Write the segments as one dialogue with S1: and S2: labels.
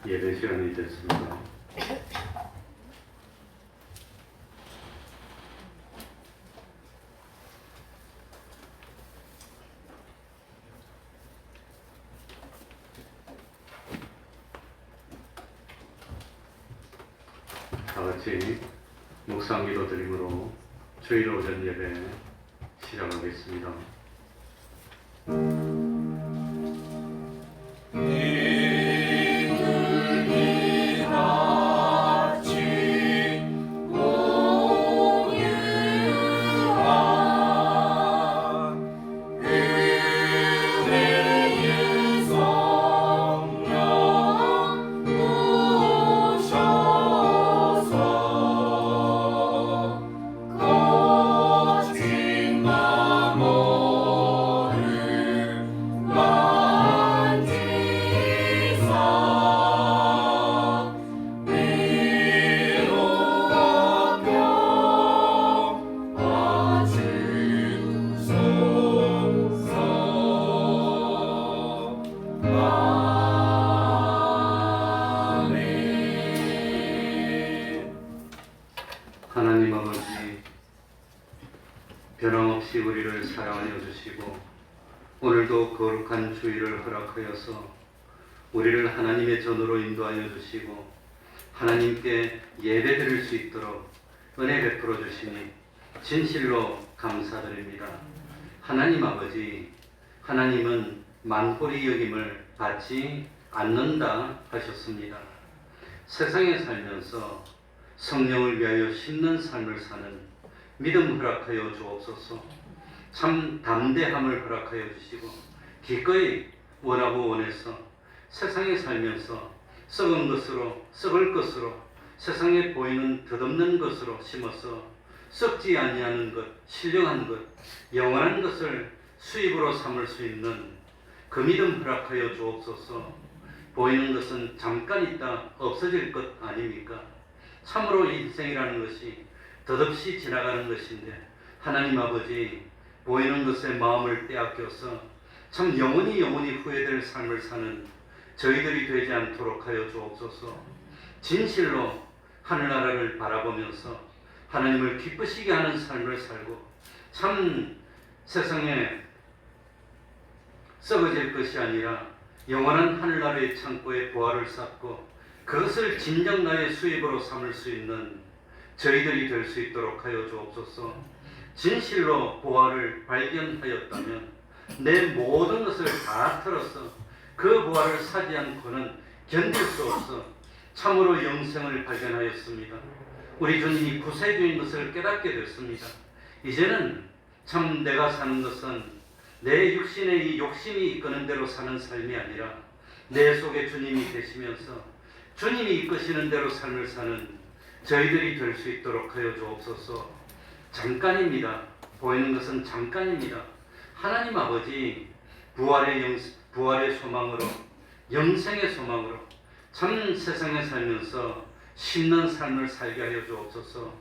S1: 예배 시간이 됐습니다. 다 같이 묵상 기도 드림으로 주일 오전 예배 시작하겠습니다. 하나님 아버지, 변함없이 우리를 사랑하여 주시고 오늘도 거룩한 주일을 허락하여서 우리를 하나님의 전으로 인도하여 주시고 하나님께 예배드릴 수 있도록 은혜 베풀어 주시니 진실로 감사드립니다. 하나님 아버지, 하나님은 만골이 여김을 받지 않는다 하셨습니다. 세상에 살면서 성령을 위하여 심는 삶을 사는 믿음 허락하여 주옵소서. 참 담대함을 허락하여 주시고 기꺼이 원하고 원해서 세상에 살면서 썩은 것으로 썩을 것으로 세상에 보이는 덧없는 것으로 심어서 썩지 아니하는 것, 신령한 것, 영원한 것을 수입으로 삼을 수 있는 그 믿음 허락하여 주옵소서. 보이는 것은 잠깐 있다 없어질 것 아닙니까? 참으로 인생이라는 것이 덧없이 지나가는 것인데 하나님 아버지, 보이는 것에 마음을 빼앗겨서 참 영원히 후회될 삶을 사는 저희들이 되지 않도록 하여 주옵소서. 진실로 하늘나라를 바라보면서 하나님을 기쁘시게 하는 삶을 살고 참 세상에 썩어질 것이 아니라 영원한 하늘나라의 창고에 보화를 쌓고 그것을 진정 나의 수입으로 삼을 수 있는 저희들이 될 수 있도록 하여 주옵소서. 진실로 보화를 발견하였다면 내 모든 것을 다 털어서 그 보화를 사지 않고는 견딜 수 없어 참으로 영생을 발견하였습니다. 우리 주님이 구세주인 것을 깨닫게 됐습니다. 이제는 참 내가 사는 것은 내 육신의 이 욕심이 이끄는 대로 사는 삶이 아니라 내 속에 주님이 계시면서 주님이 이끄시는 대로 삶을 사는 저희들이 될 수 있도록 하여 주옵소서. 잠깐입니다. 보이는 것은 잠깐입니다. 하나님 아버지, 부활의 소망으로, 영생의 소망으로 참 세상에 살면서 심는 삶을 살게 하여 주옵소서.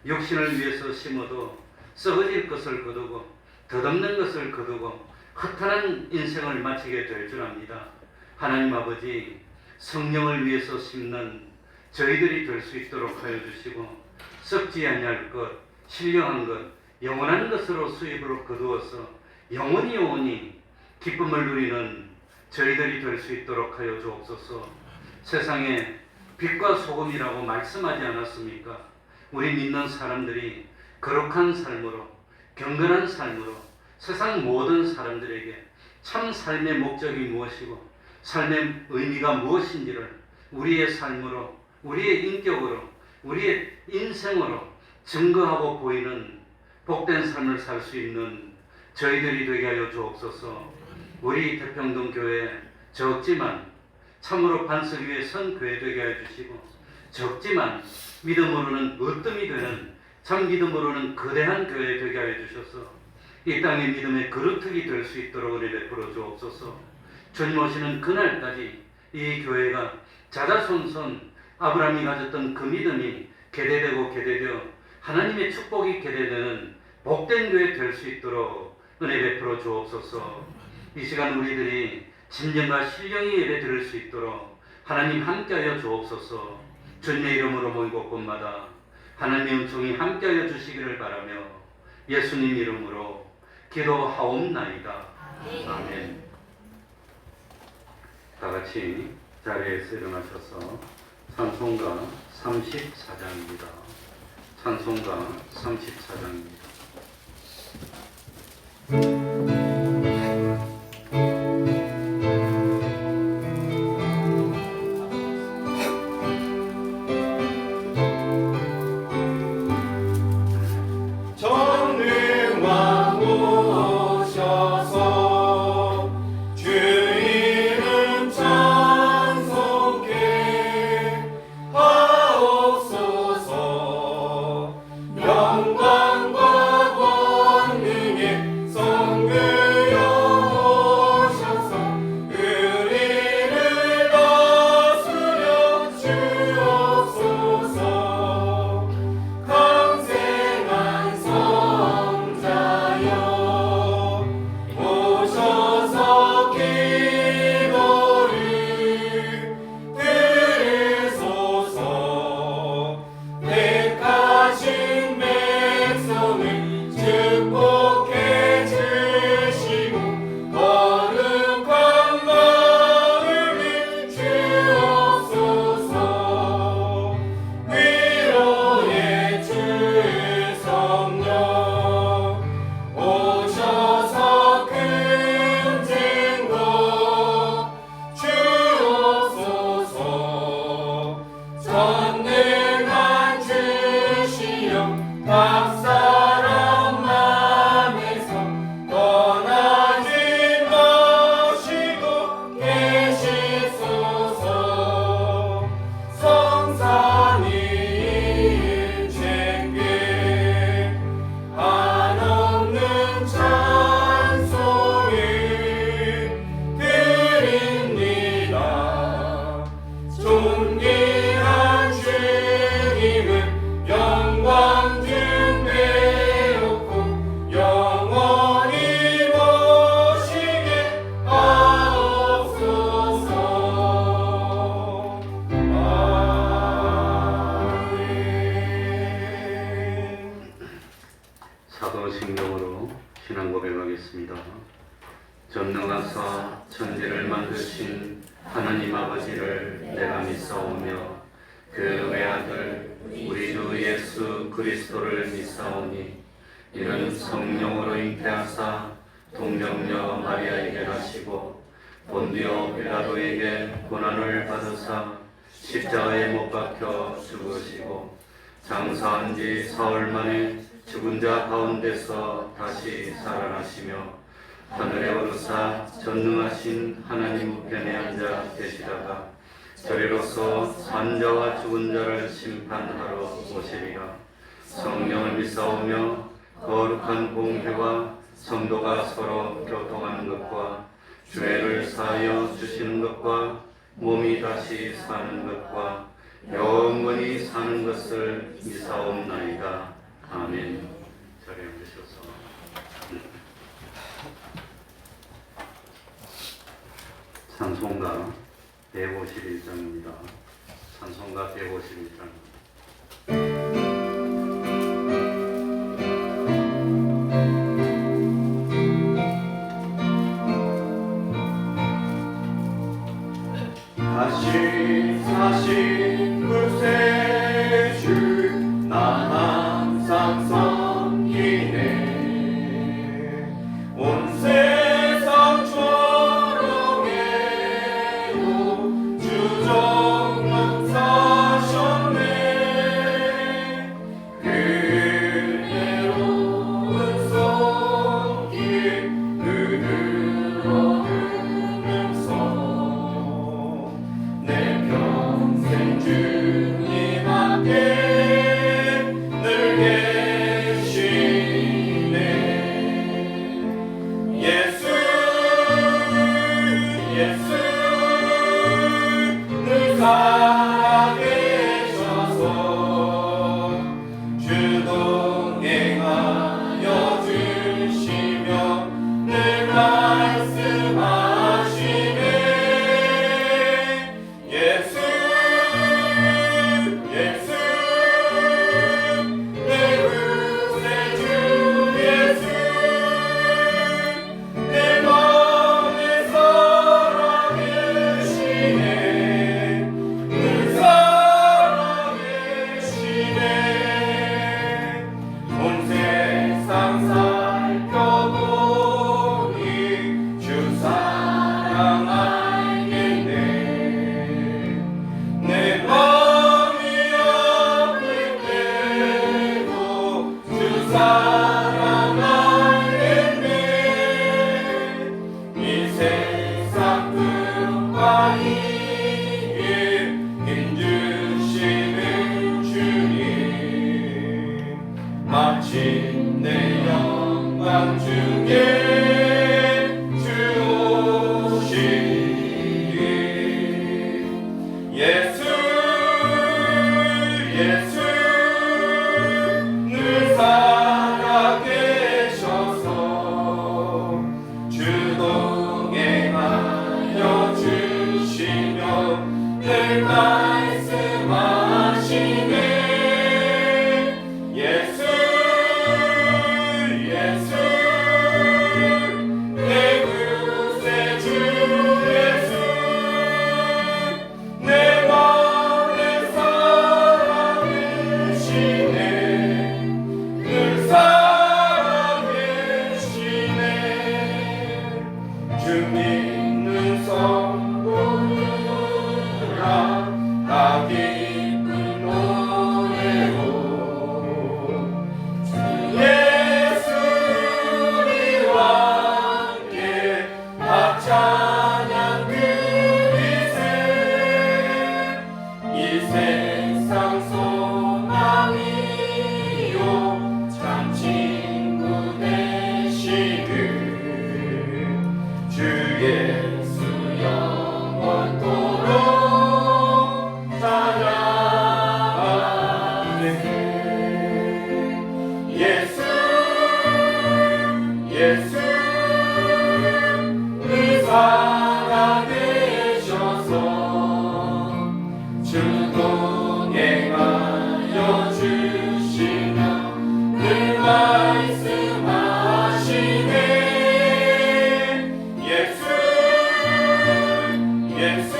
S1: 육신을 위해서 심어도 썩어질 것을 거두고 덧없는 것을 거두고 허탄한 인생을 마치게 될 줄 압니다. 하나님 아버지, 성령을 위해서 심는 저희들이 될 수 있도록 하여 주시고 썩지 아니할 것, 신령한 것, 영원한 것으로 수입으로 거두어서 영원히 기쁨을 누리는 저희들이 될 수 있도록 하여 주옵소서. 세상에 빛과 소금이라고 말씀하지 않았습니까? 우리 믿는 사람들이 거룩한 삶으로, 경건한 삶으로 세상 모든 사람들에게 참 삶의 목적이 무엇이고 삶의 의미가 무엇인지를 우리의 삶으로, 우리의 인격으로, 우리의 인생으로 증거하고 보이는 복된 삶을 살 수 있는 저희들이 되게 하여 주옵소서. 우리 태평동 교회 적지만 참으로 반석 위에 선 교회 되게 하여 주시고 적지만 믿음으로는 으뜸이 되는 참 믿음으로는 거대한 교회 되게 하여 주셔서 이 땅의 믿음의 그루터기 될 수 있도록 은혜 베풀어 주옵소서. 주님 오시는 그날까지 이 교회가 자자손손 아브라함이 가졌던 그 믿음이 계대되어 하나님의 축복이 계대되는 복된 교회 될 수 있도록 은혜 베풀어 주옵소서. 이 시간 우리들이 진정과 신령히 예배 드릴 수 있도록 하나님 함께하여 주옵소서. 주님의 이름으로 모이고 곳마다 하나님의 은총이 함께하여 주시기를 바라며 예수님 이름으로 기도하옵나이다. 아멘. 다 같이 자리에서 일어나셔서 찬송가 34장입니다. 찬송가 34장입니다. 사도신경으로 신앙 고백하겠습니다. 전능하사 천지를 만드신 하나님 아버지를 내가 믿사오며 그 외아들 우리 주 예수 그리스도를 믿사오니 이는 성령으로 잉태하사 동정녀 마리아에게 나시고 본디오 빌라도에게 고난을 받으사 십자가에 못 박혀 죽으시고 장사한 지 사흘 만에 죽은 자 가운데서 다시 살아나시며 하늘에 오르사 전능하신 하나님 우편에 앉아 계시다가 저리로서 산 자와 죽은 자를 심판하러 오시리라. 성령을 믿사오며 거룩한 공회와 성도가 서로 교통하는 것과 죄를 사하여 주시는 것과 몸이 다시 사는 것과 영원히 사는 것을 믿사옵나이다. 아멘. 자리에 앉으셔서 찬송가 151장입니다. 찬송가 151장.
S2: 다시 사신 구세주 나 항상 섬기네. 온 세상 조롱에도 주정은 사셨네. 그대로운 손길 그들어 흐르면서 내 평생 주님 앞에 사랑 알겠네. 이 세상 끝과 이에 힘주시는 주님, 마침내 영광 중에 주 오시리. 예수 예수 늘 살아계셔서 주 동행하여 주시며 늘 말씀하시네. 예수 예수 내 구세주 예수 내 맘에 살아계시네. 늘 살아계시네. 주 믿는 성도들아 다 기쁜 노래로 주 예수 우리와 함께 다 찬양 드리세. 이 세상 소망이요 참 친구 되시는 주 예수 영원토록 찬양하네. 예수 예수 늘 살아계셔서 주 동행하여 주시며 늘 말씀하시네. 예수 예수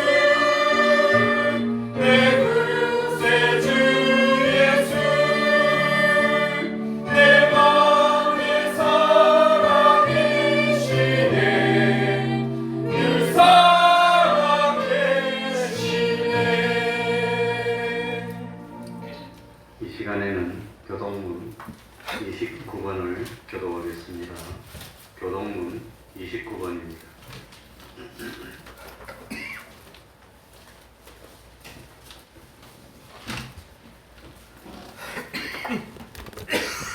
S2: 내 구세주 예수 내 맘에 살아계시네. 늘 살아계시네.
S1: 이 시간에는 교동문 29번을 교도하겠습니다. 교동문 29번입니다.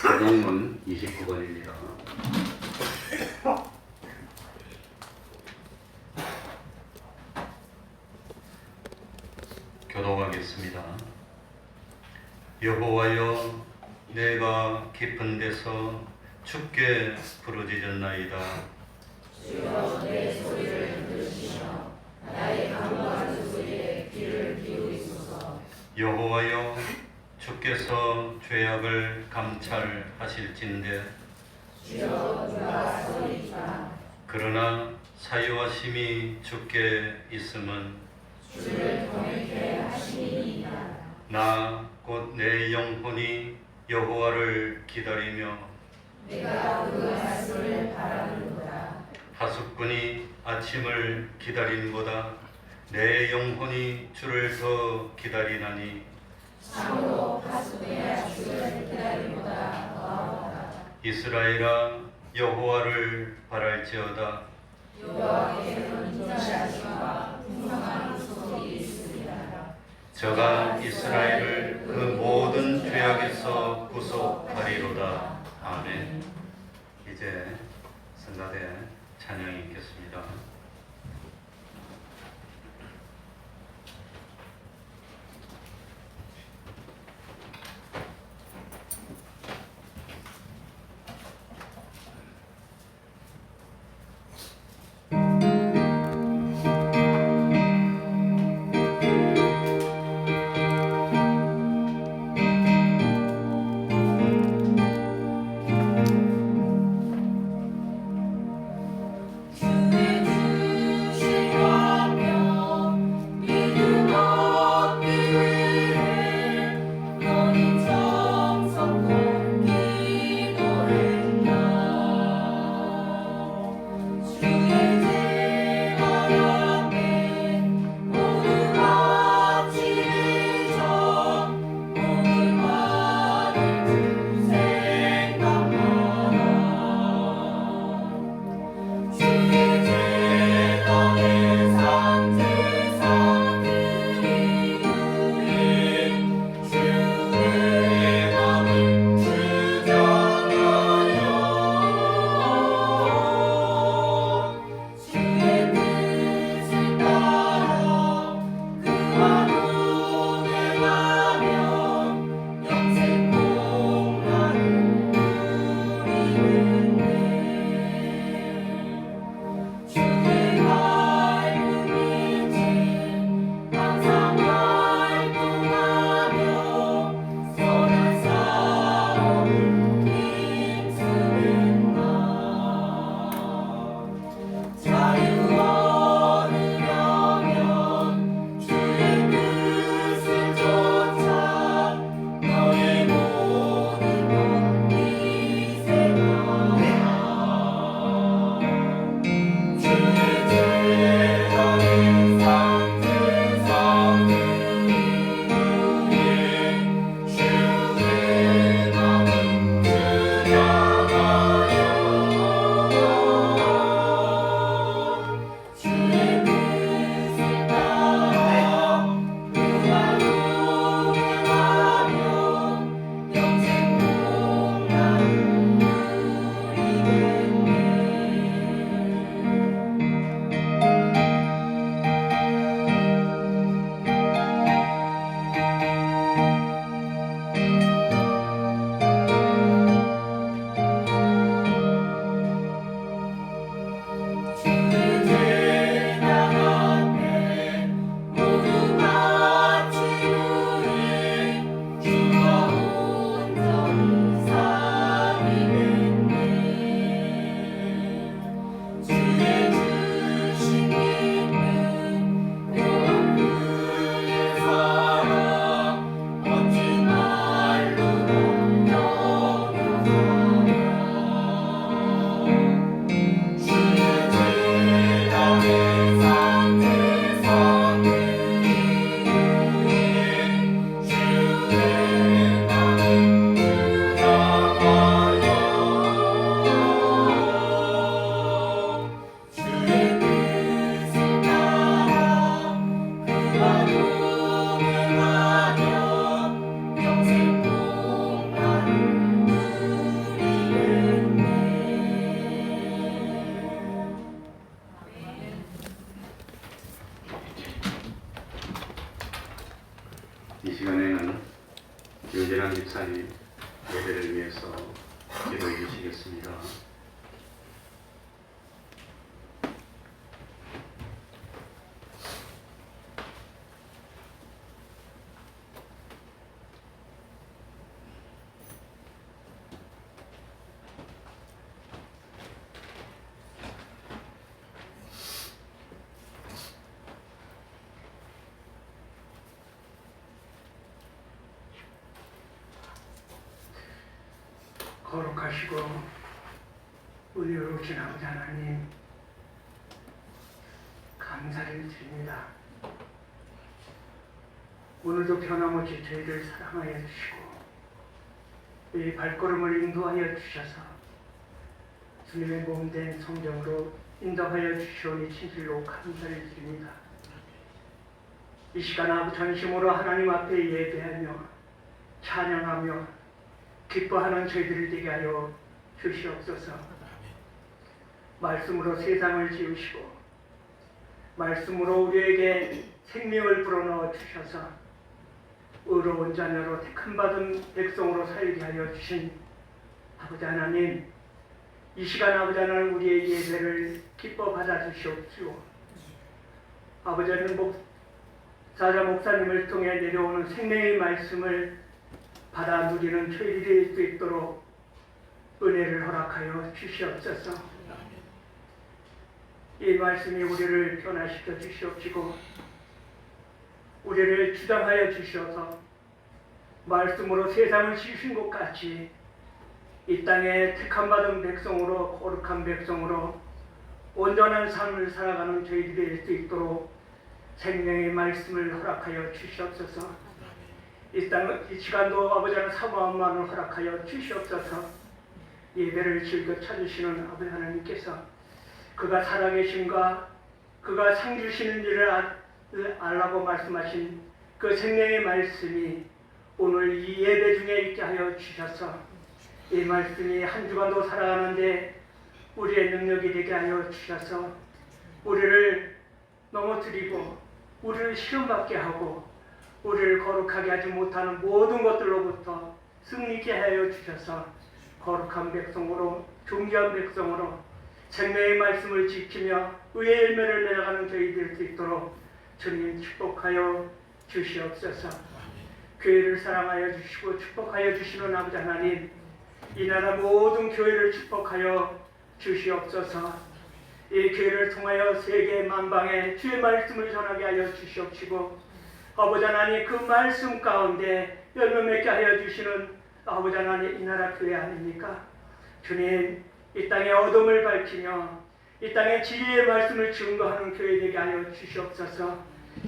S1: 교동문 29번입니다. 교도하겠습니다. 여호와여, 내가 깊은 데서 주께 부르짖었나이다.
S3: 주여 내 소리를 들으시며 나의 간구하는 소리에 귀를 기울이소서.
S1: 여호와여, 주께서 죄악을 감찰하실진대
S3: 주여 누가 소리까.
S1: 그러나 사유하심이 주께 있음은
S3: 주를 통일케 하시니이다.
S1: 나 곧 내 영혼이 여호와를 기다리며
S3: 내가 그 말씀을 바라는도다.
S1: 하숫꾼이 아침을 기다린보다 내 영혼이 주를 더 기다리나니
S3: 참으로 하수되야 주를 기다림보다 더하다.
S1: 이스라엘아, 여호와를 바랄지어다.
S3: 여호와께서는 인자하심과 풍성한 소속이 있습니다.
S1: 저가 이스라엘을 그 모든 죄악에서 구속하리로다. 아멘. 이제 성가대 찬양이 있겠습니다.
S3: 주의
S1: 기도하겠습니다.
S4: 거룩하시고 은혜로우신 아버지 하나님, 감사를 드립니다. 오늘도 변함없이 저희를 사랑하여 주시고 이 발걸음을 인도하여 주셔서 주님의 몸된 성령으로 인도하여 주시오니 진실로 감사를 드립니다. 이 시간 아버지 전심으로 하나님 앞에 예배하며 찬양하며 기뻐하는 저희들이 되게 하여 주시옵소서. 말씀으로 세상을 지으시고 말씀으로 우리에게 생명을 불어넣어 주셔서 의로운 자녀로 택함받은 백성으로 살게 하여 주신 아버지 하나님, 이 시간 아버지 하나님 우리의 예배를 기뻐 받아 주시옵시오. 아버지 하나님 사자 목사님을 통해 내려오는 생명의 말씀을 받아 누리는 저희들이 될 수 있도록 은혜를 허락하여 주시옵소서. 이 말씀이 우리를 변화시켜 주시옵시고 우리를 주장하여 주셔서 말씀으로 세상을 지으신 것 같이 이 땅에 택함받은 백성으로, 거룩한 백성으로 온전한 삶을 살아가는 저희들이 될 수 있도록 생명의 말씀을 허락하여 주시옵소서. 이 시간도 아버지 하나님 사모한 마음을 허락하여 주시옵소서. 예배를 즐겨 찾으시는 아버지 하나님께서 그가 살아계심과 그가 상 주시는 일을 알라고 말씀하신 그 생명의 말씀이 오늘 이 예배 중에 있게 하여 주셔서 이 말씀이 한 주간도 살아가는데 우리의 능력이 되게 하여 주셔서 우리를 넘어뜨리고 우리를 시험받게 하고 우리를 거룩하게 하지 못하는 모든 것들로부터 승리케 하여 주셔서 거룩한 백성으로, 존귀한 백성으로 생명의 말씀을 지키며 의의 열매를 맺어가는 저희 될 수 있도록 주님 축복하여 주시옵소서. 교회를 사랑하여 주시고 축복하여 주시는 아버지 하나님, 이 나라 모든 교회를 축복하여 주시옵소서. 이 교회를 통하여 세계 만방에 주의 말씀을 전하게 하여 주시옵시고 아버지 하나님, 그 말씀 가운데 열매 맺게 하여 주시는 아버지 하나님, 이 나라 교회 아닙니까? 주님, 이 땅에 어둠을 밝히며 이 땅에 진리의 말씀을 증거하는 교회 되게 하여 주시옵소서.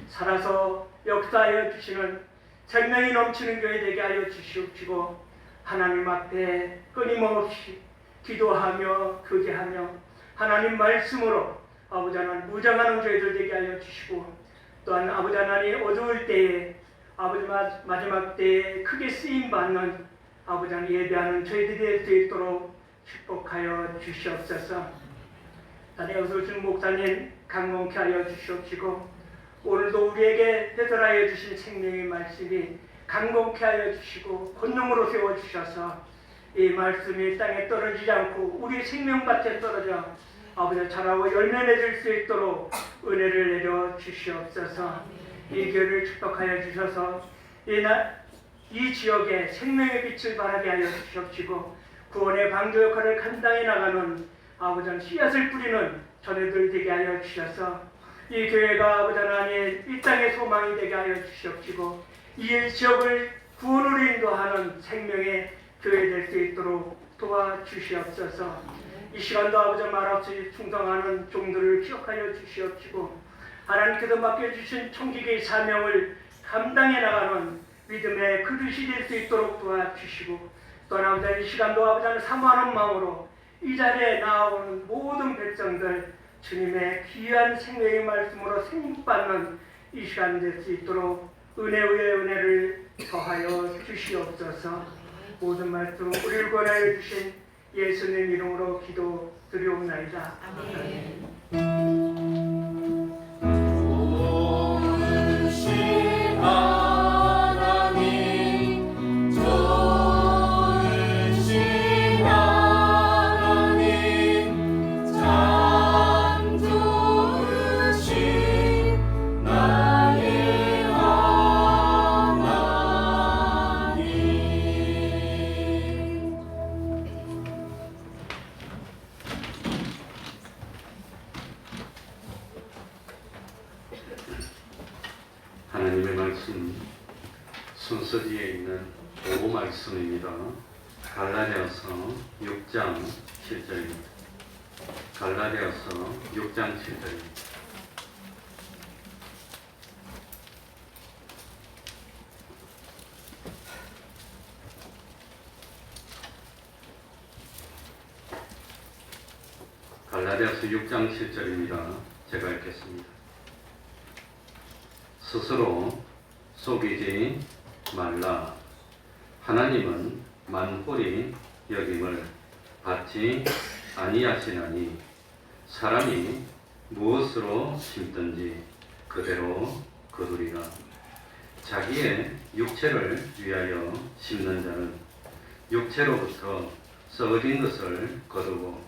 S4: 살아서 역사하여 주시는 생명이 넘치는 교회 되게 하여 주시옵시고 하나님 앞에 끊임없이 기도하며 교제하며 하나님 말씀으로 아버지 하나님 무장하는 저희들 되게 하여 주시고 또한 아버지 하나님 어두울 때에 아버지 마지막 때에 크게 쓰임받는 아버지 하나님 예배하는 저희들이 될 수 있도록 축복하여 주시옵소서. 다니엘서 오신 목사님 강건케 하여 주시옵시고 오늘도 우리에게 해설하여 주신 생명의 말씀이 강건케 하여 주시고 권능으로 세워주셔서 이 말씀이 땅에 떨어지지 않고 우리 생명밭에 떨어져 아버지 자라고 열매 맺을 수 있도록 은혜를 내려 주시옵소서. 이 교회를 축복하여 주셔서 이 지역에 생명의 빛을 발하게 하여 주시옵시고 구원의 방도 역할을 감당해 나가는 아버지 씨앗을 뿌리는 전해들 되게 하여 주셔서 이 교회가 아버지 하나님 이 땅의 소망이 되게 하여 주시옵시고 이 지역을 구원으로 인도하는 생명의 교회 될 수 있도록 도와주시옵소서. 이 시간도 아버지 말없이 충성하는 종들을 기억하여 주시옵시고 하나님께서 맡겨주신 총기계의 사명을 감당해 나가는 믿음의 그릇이 될 수 있도록 도와주시고 또한 아버지 이 시간도 아버지 하나님 사모하는 마음으로 이 자리에 나오는 모든 백성들 주님의 귀한 생명의 말씀으로 생명받는 이 시간 될 수 있도록 은혜 위에 은혜를 더하여 주시옵소서. 모든 말씀 우리를 권하여 주신 예수님 이름으로 기도드리옵나이다. 아멘.
S2: 하나님 좋으신 하나님
S1: 순서지에 있는 보고 말씀입니다. 갈라디아서 6장 7절입니다. 갈라디아서 6장 7절입니다. 갈라디아서 6장 7절입니다. 제가 읽겠습니다. 스스로 속이지 말라. 하나님은 만홀히 여김을 받지 아니하시나니 사람이 무엇으로 심든지 그대로 거두리라. 자기의 육체를 위하여 심는 자는 육체로부터 썩어진 것을 거두고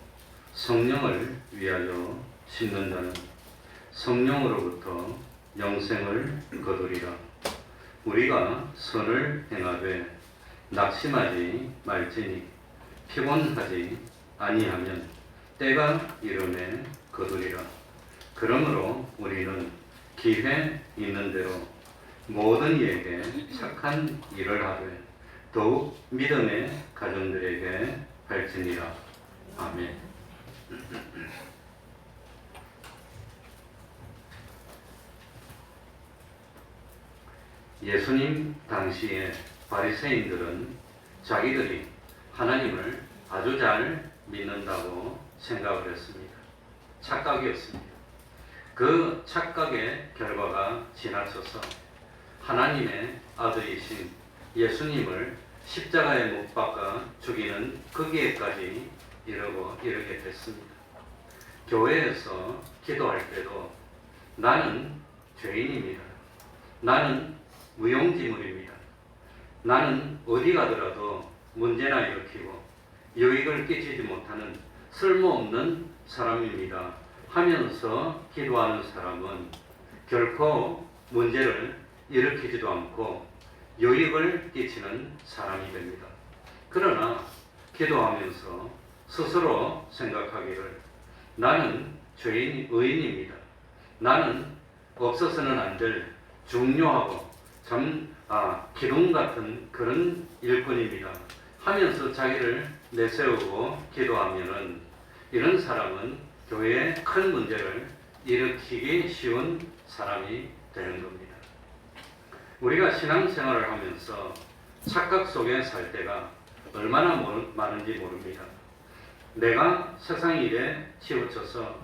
S1: 성령을 위하여 심는 자는 성령으로부터 영생을 거두리라. 우리가 선을 행하되 낙심하지 말지니 피곤하지 아니하면 때가 이름에 거두리라. 그러므로 우리는 기회 있는 대로 모든 이에게 착한 일을 하되 더욱 믿음의 가정들에게 할지니라. 아멘. 예수님 당시에 바리새인들은 자기들이 하나님을 아주 잘 믿는다고 생각을 했습니다. 착각이었습니다. 그 착각의 결과가 지나쳐서 하나님의 아들이신 예수님을 십자가에 못 박아 죽이는 거기에까지 이르게 됐습니다. 교회에서 기도할 때도 나는 죄인입니다. 나는 무용지물입니다. 나는 어디 가더라도 문제나 일으키고 유익을 끼치지 못하는 쓸모없는 사람입니다 하면서 기도하는 사람은 결코 문제를 일으키지도 않고 유익을 끼치는 사람이 됩니다. 그러나 기도하면서 스스로 생각하기를 나는 의인입니다. 나는 없어서는 안 될 중요하고 기둥 같은 그런 일꾼입니다 하면서 자기를 내세우고 기도하면은 이런 사람은 교회에 큰 문제를 일으키기 쉬운 사람이 되는 겁니다. 우리가 신앙생활을 하면서 착각 속에 살 때가 얼마나 많은지 모릅니다. 내가 세상 일에 치우쳐서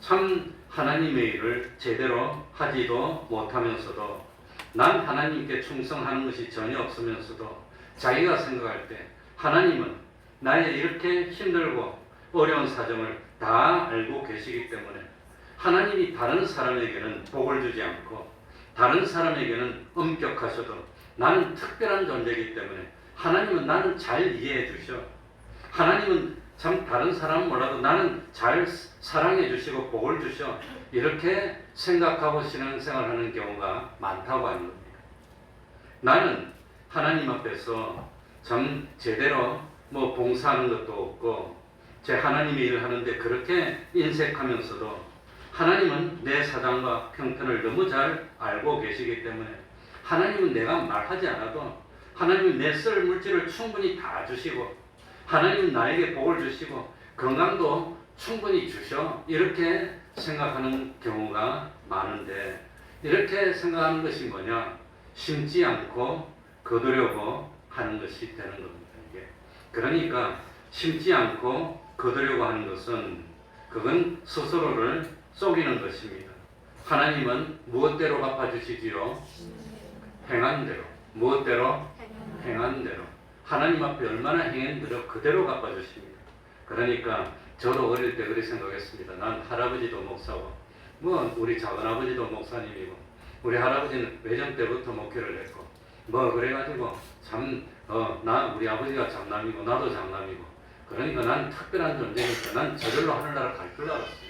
S1: 참 하나님의 일을 제대로 하지도 못하면서도 난 하나님께 충성하는 것이 전혀 없으면서도 자기가 생각할 때 하나님은 나의 이렇게 힘들고 어려운 사정을 다 알고 계시기 때문에 하나님이 다른 사람에게는 복을 주지 않고 다른 사람에게는 엄격하셔도 나는 특별한 존재이기 때문에 하나님은 나는 잘 이해해 주셔. 하나님은 참 다른 사람은 몰라도 나는 잘 사랑해 주시고 복을 주셔. 이렇게 생각하고 신앙생활하는 경우가 많다고 하는 겁니다. 나는 하나님 앞에서 참 제대로 봉사하는 것도 없고 제 하나님의 일을 하는데 그렇게 인색하면서도 하나님은 내 사정과 형편을 너무 잘 알고 계시기 때문에 하나님은 내가 말하지 않아도 하나님은 내 쓸 물질을 충분히 다 주시고 하나님은 나에게 복을 주시고 건강도 충분히 주셔. 이렇게 생각하는 경우가 많은데 이렇게 생각하는 것이 뭐냐? 심지 않고 거두려고 하는 것이 되는 겁니다. 이게. 그러니까 심지 않고 거두려고 하는 것은 그건 스스로를 속이는 것입니다. 하나님은 무엇대로 갚아주시지요? 행한 대로. 무엇대로? 행한 대로. 하나님 앞에 얼마나 행한 대로 그대로 갚아주십니다. 그러니까 저도 어릴 때 그렇게 생각했습니다. 난 할아버지도 목사고 우리 작은아버지도 목사님이고 우리 할아버지는 외정 때부터 목회를 했고 그래가지고 우리 아버지가 장남이고 나도 장남이고 그러니까 난 특별한 존재니까 난 저절로 하늘나라 갈 줄 알았어요.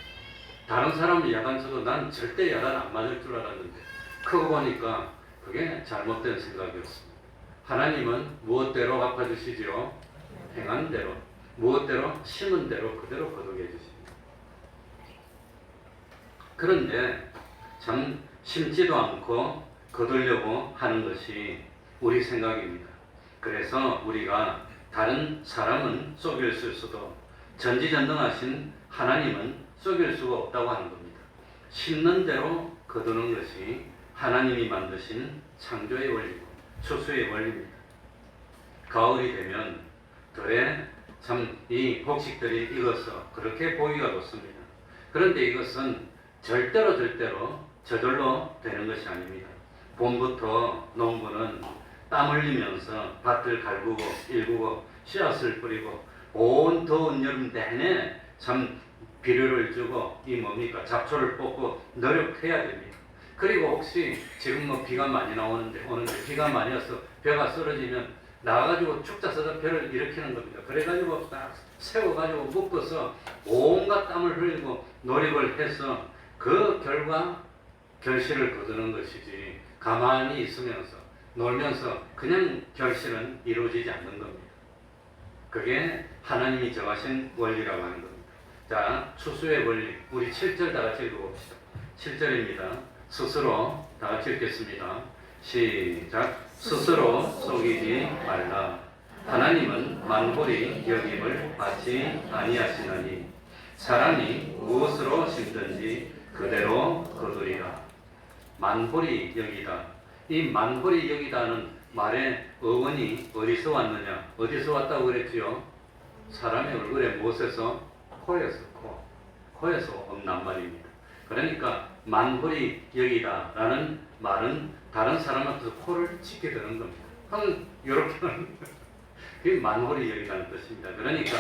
S1: 다른 사람은 야단 쳐도 난 절대 야단 안 맞을 줄 알았는데 크고 보니까 그게 잘못된 생각이었습니다. 하나님은 무엇대로 갚아주시지요? 행한 대로. 무엇대로? 심은 대로 그대로 거두게 해주십니다. 그런데 참 심지도 않고 거두려고 하는 것이 우리 생각입니다. 그래서 우리가 다른 사람은 속일 수도 전지전능하신 하나님은 속일 수가 없다고 하는 겁니다. 심는 대로 거두는 것이 하나님이 만드신 창조의 원리고 추수의 원리입니다. 가을이 되면 들에 참 이 곡식들이 익어서 그렇게 보기가 좋습니다. 그런데 이것은 절대로 저절로 되는 것이 아닙니다. 봄부터 농부는 땀 흘리면서 밭을 갈구고 일구고 씨앗을 뿌리고 온 더운 여름 내내 참 비료를 주고 이 뭡니까 잡초를 뽑고 노력해야 됩니다. 그리고 혹시 지금 뭐 비가 많이 오는데 비가 많이 와서 벼가 쓰러지면 나가가지고 쭉 짜서 벼를 일으키는 겁니다. 그래가지고 딱 세워가지고 묶어서 온갖 땀을 흘리고 노력을 해서 그 결과 결실을 거두는 것이지 가만히 있으면서 놀면서 그냥 결실은 이루어지지 않는 겁니다. 그게 하나님이 정하신 원리라고 하는 겁니다. 자, 추수의 원리 우리 7절 다 같이 읽어봅시다. 7절입니다. 스스로 다 같이 읽겠습니다. 시작. 스스로 속이지 말라. 하나님은 만홀히 여김을 받지 아니하시나니 사람이 무엇으로 심든지 그대로 거두리라. 만홀히 여기다. 이 만홀히 여기다는 말의 어원이 어디서 왔느냐? 어디서 왔다고 그랬지요? 사람의 얼굴에 무엇에서? 코에서 코에서 온단 말입니다. 그러니까 만홀히 여기다라는 말은 다른 사람한테 코를 찢게 되는 겁니다. 이렇게 하는 그게 만홀히 여기다는 뜻입니다. 그러니까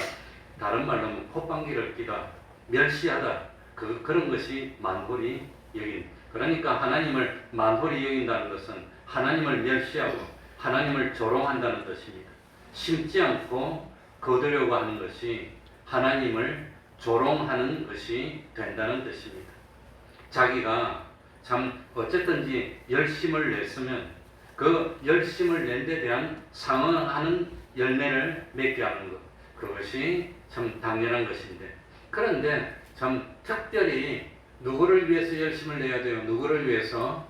S1: 다른 말로 하면 콧방귀를 끼다, 멸시하다 그런 것이 만홀히 여긴. 그러니까 하나님을 만홀히 여긴다는 것은 하나님을 멸시하고 하나님을 조롱한다는 뜻입니다. 심지 않고 거두려고 하는 것이 하나님을 조롱하는 것이 된다는 뜻입니다. 자기가 참 어쨌든지 열심을 냈으면 그 열심을 낸 데 대한 상응하는 열매를 맺게 하는 것, 그것이 참 당연한 것인데, 그런데 참 특별히 누구를 위해서 열심을 내야 돼요? 누구를 위해서?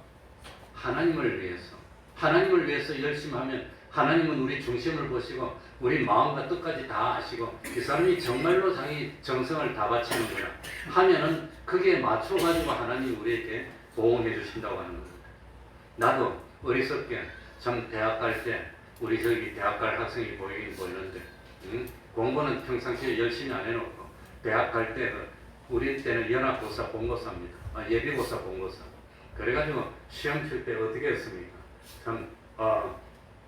S1: 하나님을 위해서. 하나님을 위해서 열심히 하면 하나님은 우리 중심을 보시고 우리 마음과 뜻까지 다 아시고 이 사람이 정말로 자기 정성을 다 바치는구나 하면은 그게 맞춰가지고 하나님 우리에게 보응해 주신다고 하는 겁니다. 나도 어리석게 참 대학 갈 때 우리 저기 대학 갈 학생이 보이긴 보이는데 공부는 평상시에 열심히 안 해놓고 대학 갈 때 우리 때는 연합고사 본고사입니다. 예비고사 본고사. 그래가지고 시험 칠 때 어떻게 했습니까? 참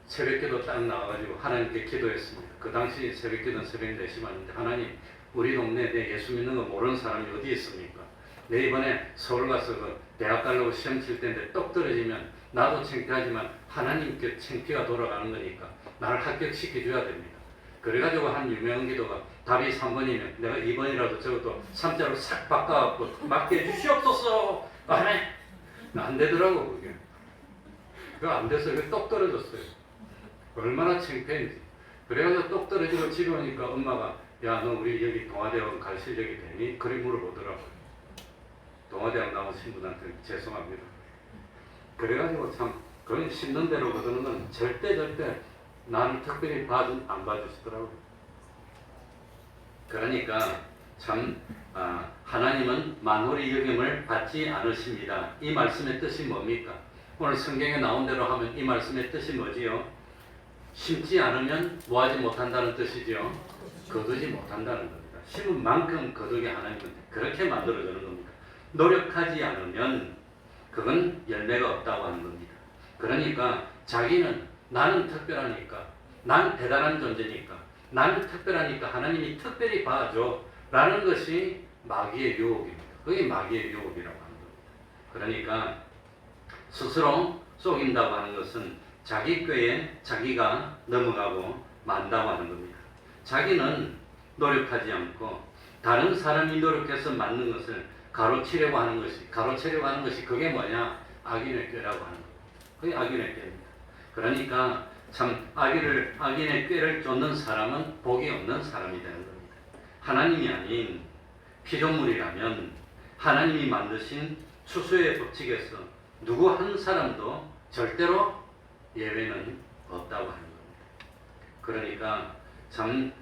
S1: 새벽기도 딱 나와가지고 하나님께 기도했습니다. 그 당시 새벽기도는 새벽 4시 반인데 하나님 우리 동네에 내 예수 믿는 거 모르는 사람이 어디 있습니까? 내 이번에 서울 가서 그 대학 가려고 시험 칠 때인데 떡 떨어지면 나도 창피하지만 하나님께 창피가 돌아가는 거니까 나를 합격시켜줘야 됩니다. 그래가지고 한 유명한 기도가 답이 3번이면 내가 2번이라도 적어도 3자로 싹 바꿔갖고 맞게 해주시옵소서 아멘. 안 되더라고 그게. 그거 안 돼서 이게 떡 떨어졌어요. 얼마나 창피했는지. 그래가지고 떡 떨어지고 집에 오니까 엄마가 야 너 우리 여기 동아대학원 갈 실력이 되니? 그래 물어보더라고요. 동아대학 나온 신분한테 죄송합니다. 그래가지고 참 그런 심는 대로 거두는 건 절대 나는 특별히 안 봐주시더라고요. 그러니까 참 하나님은 만홀히 여김을 받지 않으십니다. 이 말씀의 뜻이 뭡니까? 오늘 성경에 나온 대로 하면 이 말씀의 뜻이 뭐지요? 심지 않으면 뭐하지 못한다는 뜻이지요? 거두지 못한다는 겁니다. 심은 만큼 거두게 하나님은 그렇게 만들어주는 겁니다. 노력하지 않으면 그건 열매가 없다고 하는 겁니다. 그러니까 자기는 나는 특별하니까, 난 대단한 존재니까, 나는 특별하니까 하나님이 특별히 봐줘 라는 것이 마귀의 유혹입니다. 그게 마귀의 유혹이라고 하는 겁니다. 그러니까 스스로 속인다고 하는 것은 자기 꾀에 자기가 넘어가고 만다고 하는 겁니다. 자기는 노력하지 않고 다른 사람이 노력해서 맞는 것을 가로채려고 하는 것이 그게 뭐냐? 악인의 꾀라고 하는 겁니다. 그게 악인의 꾀입니다. 그러니까 참 악인의 꾀를 쫓는 사람은 복이 없는 사람이 되는 겁니다. 하나님이 아닌 피조물이라면 하나님이 만드신 추수의 법칙에서 누구 한 사람도 절대로 예외는 없다고 하는 겁니다. 그러니까 참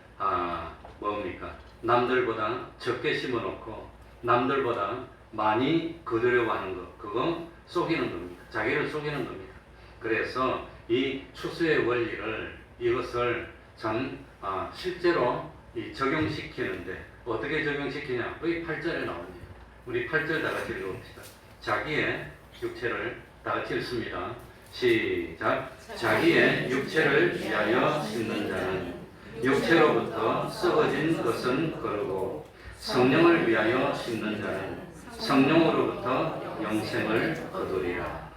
S1: 뭡니까? 남들보다 적게 심어놓고 남들보다 많이 거두려고 하는 것, 그거 속이는 겁니다. 자기를 속이는 겁니다. 그래서 이 추수의 원리를 이것을 참 실제로 이 적용시키는데 어떻게 적용시키냐? 여기 8절에 나오네요. 우리 8절 다 같이 읽어봅시다. 자기의 육체를 다 같이 읽습니다. 시작. 자기의 육체를 위하여 심는 자는 육체로부터 썩어진 것은 거르고 성령을 위하여 심는 자는 성령으로부터 영생을 거두리라.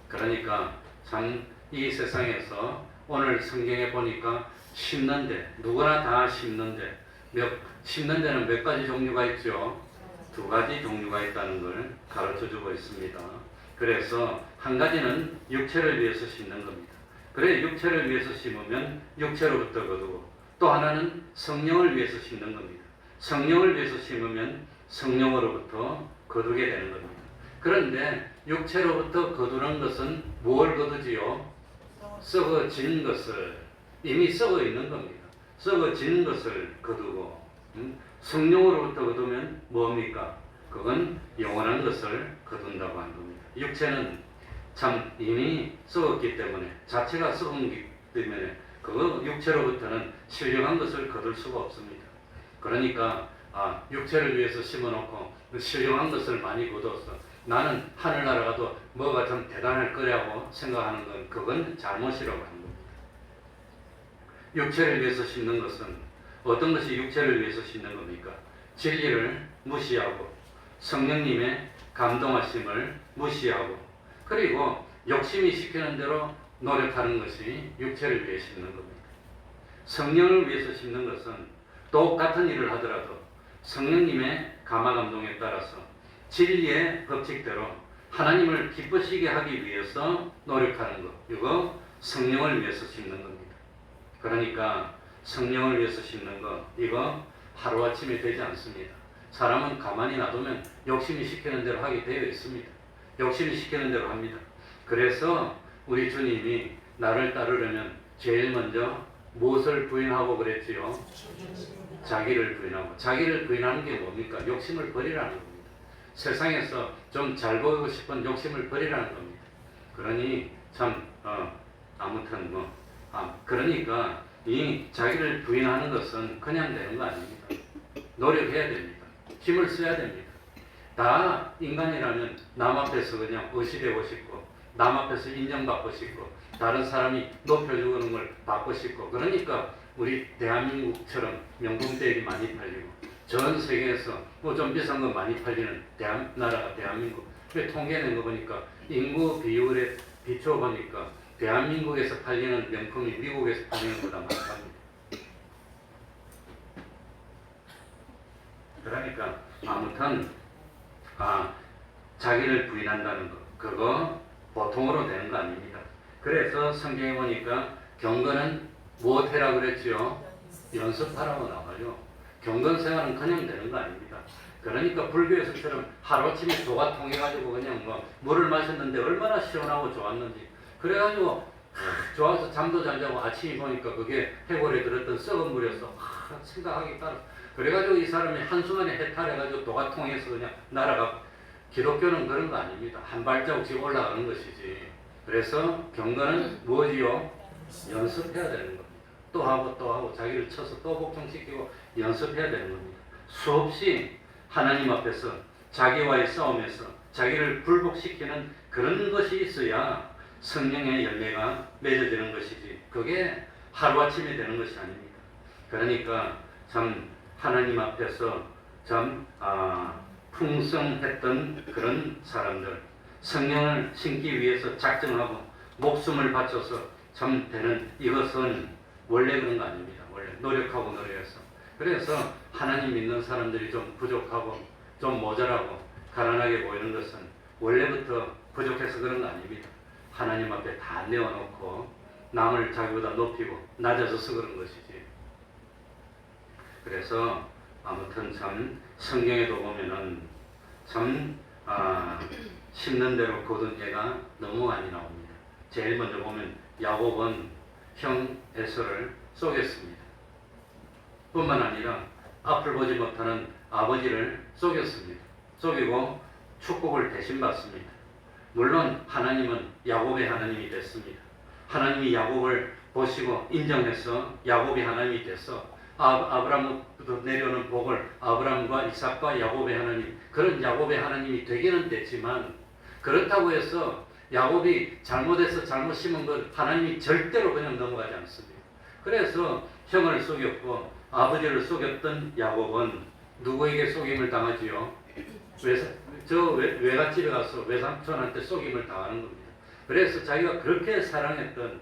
S1: 그러니까 참 이 세상에서 오늘 성경에 보니까 심는데 누구나 다 심는데 심는 데는 몇 가지 종류가 있죠. 2가지 종류가 있다는 걸 가르쳐주고 있습니다. 그래서 한 가지는 육체를 위해서 심는 겁니다. 그래 육체를 위해서 심으면 육체로부터 거두고 또 하나는 성령을 위해서 심는 겁니다. 성령을 위해서 심으면 성령으로부터 거두게 되는 겁니다. 그런데 육체로부터 거두는 것은 무엇을 거두지요? 썩어진 것을, 이미 썩어 있는 겁니다. 썩어진 것을 거두고 성령으로부터 거두면 뭡니까? 그건 영원한 것을 거둔다고 하는 겁니다. 육체는 참 이미 썩었기 때문에, 자체가 썩은기 때문에 그 육체로부터는 신령한 것을 거둘 수가 없습니다. 그러니까 육체를 위해서 심어놓고 신령한 것을 많이 거둬서 나는 하늘나라 가도 뭐가 좀 대단할 거라고 생각하는 건 그건 잘못이라고 하는 겁니다. 육체를 위해서 심는 것은 어떤 것이 육체를 위해서 심는 겁니까? 진리를 무시하고 성령님의 감동하심을 무시하고 그리고 욕심이 시키는 대로 노력하는 것이 육체를 위해 심는 겁니다. 성령을 위해서 심는 것은 똑같은 일을 하더라도 성령님의 감화감동에 따라서 진리의 법칙대로 하나님을 기쁘시게 하기 위해서 노력하는 것, 이거 성령을 위해서 심는 겁니다. 그러니까 성령을 위해서 심는 것, 이거 하루아침에 되지 않습니다. 사람은 가만히 놔두면 욕심이 시키는 대로 하게 되어 있습니다. 욕심이 시키는 대로 합니다. 그래서 우리 주님이 나를 따르려면 제일 먼저 무엇을 부인하고 그랬지요? 자기를 부인하고. 자기를 부인하는 게 뭡니까? 욕심을 버리라는 겁니다. 세상에서 좀 잘 보이고 싶은 욕심을 버리라는 겁니다. 그러니 참 아무튼 그러니까 이 자기를 부인하는 것은 그냥 되는 거 아닙니다. 노력해야 됩니다. 힘을 써야 됩니다. 다 인간이라면 남 앞에서 그냥 의시되고 싶고 남 앞에서 인정받고 싶고 다른 사람이 높여주는 걸 받고 싶고 그러니까 우리 대한민국처럼 명품백이 많이 팔리고 전 세계에서 뭐 좀 비싼 거 많이 팔리는 나라가 대한민국. 통계낸 거 보니까 인구 비율에 비춰 보니까 대한민국에서 팔리는 명품이 미국에서 팔리는 것보다 많답니다. 그러니까 아무튼 자기를 부인한다는 거 그거 보통으로 되는 거 아닙니다. 그래서 성경에 보니까 경건은 무엇해라 그랬지요? 연습하라고 나와요. 경건 생활은 그냥 되는 거 아닙니다. 그러니까 불교에서처럼 하루아침에 도가 통해가지고 그냥 물을 마셨는데 얼마나 시원하고 좋았는지 그래가지고 좋아서 잠도 잘 자고 아침에 보니까 그게 해골에 들었던 썩은 물이었어. 생각하기 따라 그래가지고 이 사람이 한순간에 해탈해가지고 도가 통해서 그냥 날아가. 기독교는 그런 거 아닙니다. 한 발자국씩 올라가는 것이지. 그래서 경건은 뭐지요? 연습해야 되는 겁니다. 또 하고 자기를 쳐서 또 복종시키고 연습해야 되는 겁니다. 수없이 하나님 앞에서 자기와의 싸움에서 자기를 굴복시키는 그런 것이 있어야 성령의 열매가 맺어지는 것이지 그게 하루아침에 되는 것이 아닙니다. 그러니까 참 하나님 앞에서 참 풍성했던 그런 사람들 성령을 심기 위해서 작정하고 목숨을 바쳐서 참 되는 이것은 원래 그런 거 아닙니다. 원래 노력하고 노력해서 그래서 하나님 믿는 사람들이 좀 부족하고 좀 모자라고 가난하게 보이는 것은 원래부터 부족해서 그런 거 아닙니다. 하나님 앞에 다 내어놓고 남을 자기보다 높이고 낮아져서 그런 것이지. 그래서 아무튼 참 성경에도 보면은 참 심는 대로 거둔 예가 너무 많이 나옵니다. 제일 먼저 보면 야곱은 형 에서를 속였습니다. 뿐만 아니라 앞을 보지 못하는 아버지를 속였습니다. 속이고 축복을 대신 받습니다. 물론 하나님은 야곱의 하나님이 됐습니다. 하나님이 야곱을 보시고 인정해서 야곱이 하나님이 돼서 아브라함부터 내려오는 복을 아브라함과 이삭과 야곱의 하나님, 그런 야곱의 하나님이 되기는 됐지만, 그렇다고 해서 야곱이 잘못해서 잘못 심은 것 하나님이 절대로 그냥 넘어가지 않습니다. 그래서 형을 속였고 아버지를 속였던 야곱은 누구에게 속임을 당하지요? 외갓집에 가서 외삼촌한테 속임을 당하는 겁니다. 그래서 자기가 그렇게 사랑했던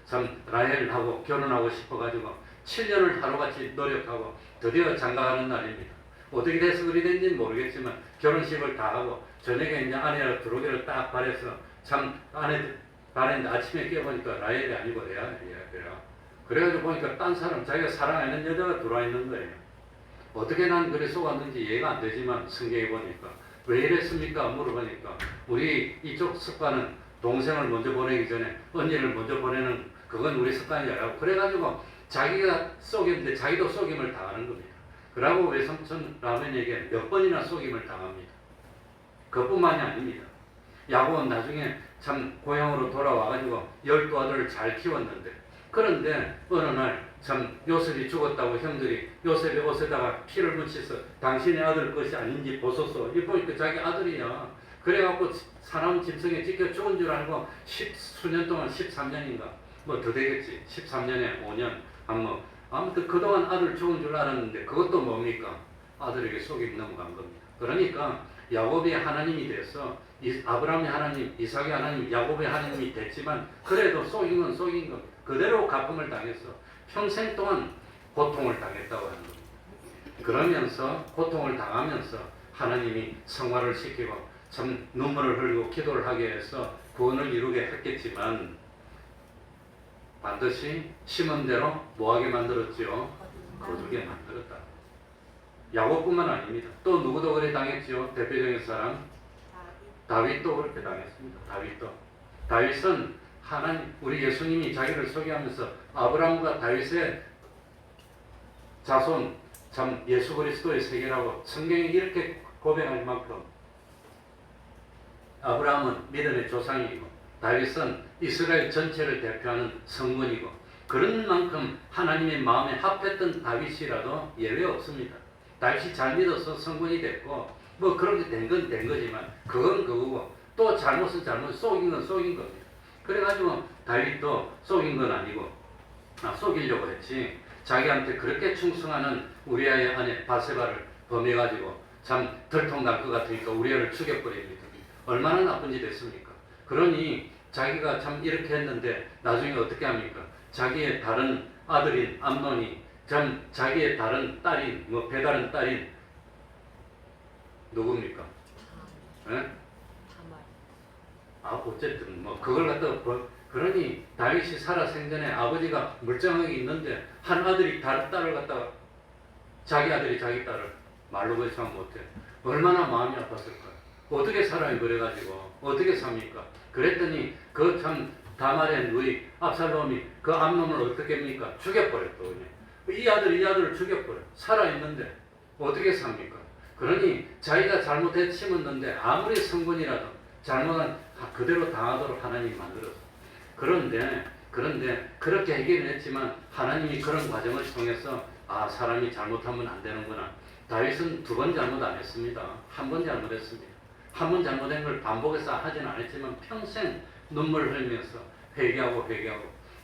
S1: 참 라헬하고 결혼하고 싶어가지고 7년을 하루같이 노력하고 드디어 장가가는 날입니다. 어떻게 돼서 그리 된지는 모르겠지만 결혼식을 다 하고 저녁에 이제 아내가 들어오기를 딱 바래서 참 아내 바랬는데 아침에 깨보니까 라헬이 아니고 레아야. 그래가지고 보니까 딴 사람, 자기가 사랑하는 여자가 들어와 있는 거예요. 어떻게 난 그래 속았는지 이해가 안 되지만 성경에 보니까 왜 이랬습니까? 물어보니까 우리 이쪽 습관은 동생을 먼저 보내기 전에 언니를 먼저 보내는 그건 우리 습관이라고. 그래가지고 자기가 속였는데 자기도 속임을 당하는 겁니다. 그러고 외삼촌 라면에게 몇 번이나 속임을 당합니다. 그뿐만이 아닙니다. 야곱은 나중에 참 고향으로 돌아와가지고 12아들을 잘 키웠는데, 그런데 어느 날 참 요셉이 죽었다고 형들이 요셉의 옷에다가 피를 묻혀서 당신의 아들 것이 아닌지 보소서. 이 보니까 자기 아들이야. 그래갖고 사람 짐승에 찢겨 죽은 줄 알고 수년 동안 13년인가 뭐 더 되겠지. 13년에 5년 아무튼 그동안 아들 죽은 줄 알았는데 그것도 뭡니까? 아들에게 속임 넘어간 겁니다. 그러니까 야곱이 하나님이 돼서 아브라함의 하나님, 이삭의 하나님, 야곱의 하나님이 됐지만 그래도 속인 건 속인 겁니다. 그대로 갚음을 당해서 평생 동안 고통을 당했다고 하는 겁니다. 그러면서 고통을 당하면서 하나님이 성화를 시키고 참 눈물을 흘리고 기도를 하게 해서 구원을 이루게 했겠지만 반드시 심은 대로 뭐하게 만들었지요? 거두게 만들었다. 야곱뿐만 아닙니다. 또 누구도 그래 당했지요? 대표적인 사람 다윗도 그렇게 당했습니다. 다윗은 하나님, 우리 예수님이 자기를 소개하면서 아브라함과 다윗의 자손, 참 예수 그리스도의 세계라고 성경이 이렇게 고백할 만큼 아브라함은 믿음의 조상이고 다윗은 이스라엘 전체를 대표하는 성군이고, 그런 만큼 하나님의 마음에 합했던 다윗이라도 예외 없습니다. 다윗이 잘 믿어서 성군이 됐고 뭐 그렇게 된 건 된 거지만 그건 그거고 또 잘못은 속인 건 속인 겁니다. 그래가지고 다윗도 속인 건 아니고 속이려고 했지, 자기한테 그렇게 충성하는 우리아의 아내 바세바를 범해가지고 참 들통날 것 같으니까 우리아를 죽여버립니다. 얼마나 나쁜 짓 했습니까? 그러니 자기가 참 이렇게 했는데 나중에 어떻게 합니까? 자기의 다른 아들인 암논이 참 자기의 다른 딸인 배다른 딸인 누굽니까? 예? 어쨌든 그걸 갖다가 그러니 다윗이 살아 생전에 아버지가 멀쩡하게 있는데 한 아들이 다른 딸을 갖다가 자기 아들이 자기 딸을 말로 거창 못해. 얼마나 마음이 아팠을까요? 어떻게 살아요? 그래가지고 어떻게 삽니까? 그랬더니 그 참 다말의 누이 압살롬이 그 암놈을 어떻게 합니까? 죽여버렸어. 그냥 이 아들을 죽여버려. 살아있는데 어떻게 삽니까? 그러니 자기가 잘못해 심었는데 아무리 성군이라도 잘못한 그대로 당하도록 하나님이 만들었어. 그런데 그렇게 해결을 했지만 하나님이 그런 과정을 통해서 사람이 잘못하면 안 되는구나. 다윗은 2번 잘못 안 했습니다. 1번 잘못했습니다. 1번 잘못한 걸 반복해서 하진 않았지만 평생 눈물을 흘리면서 회개하고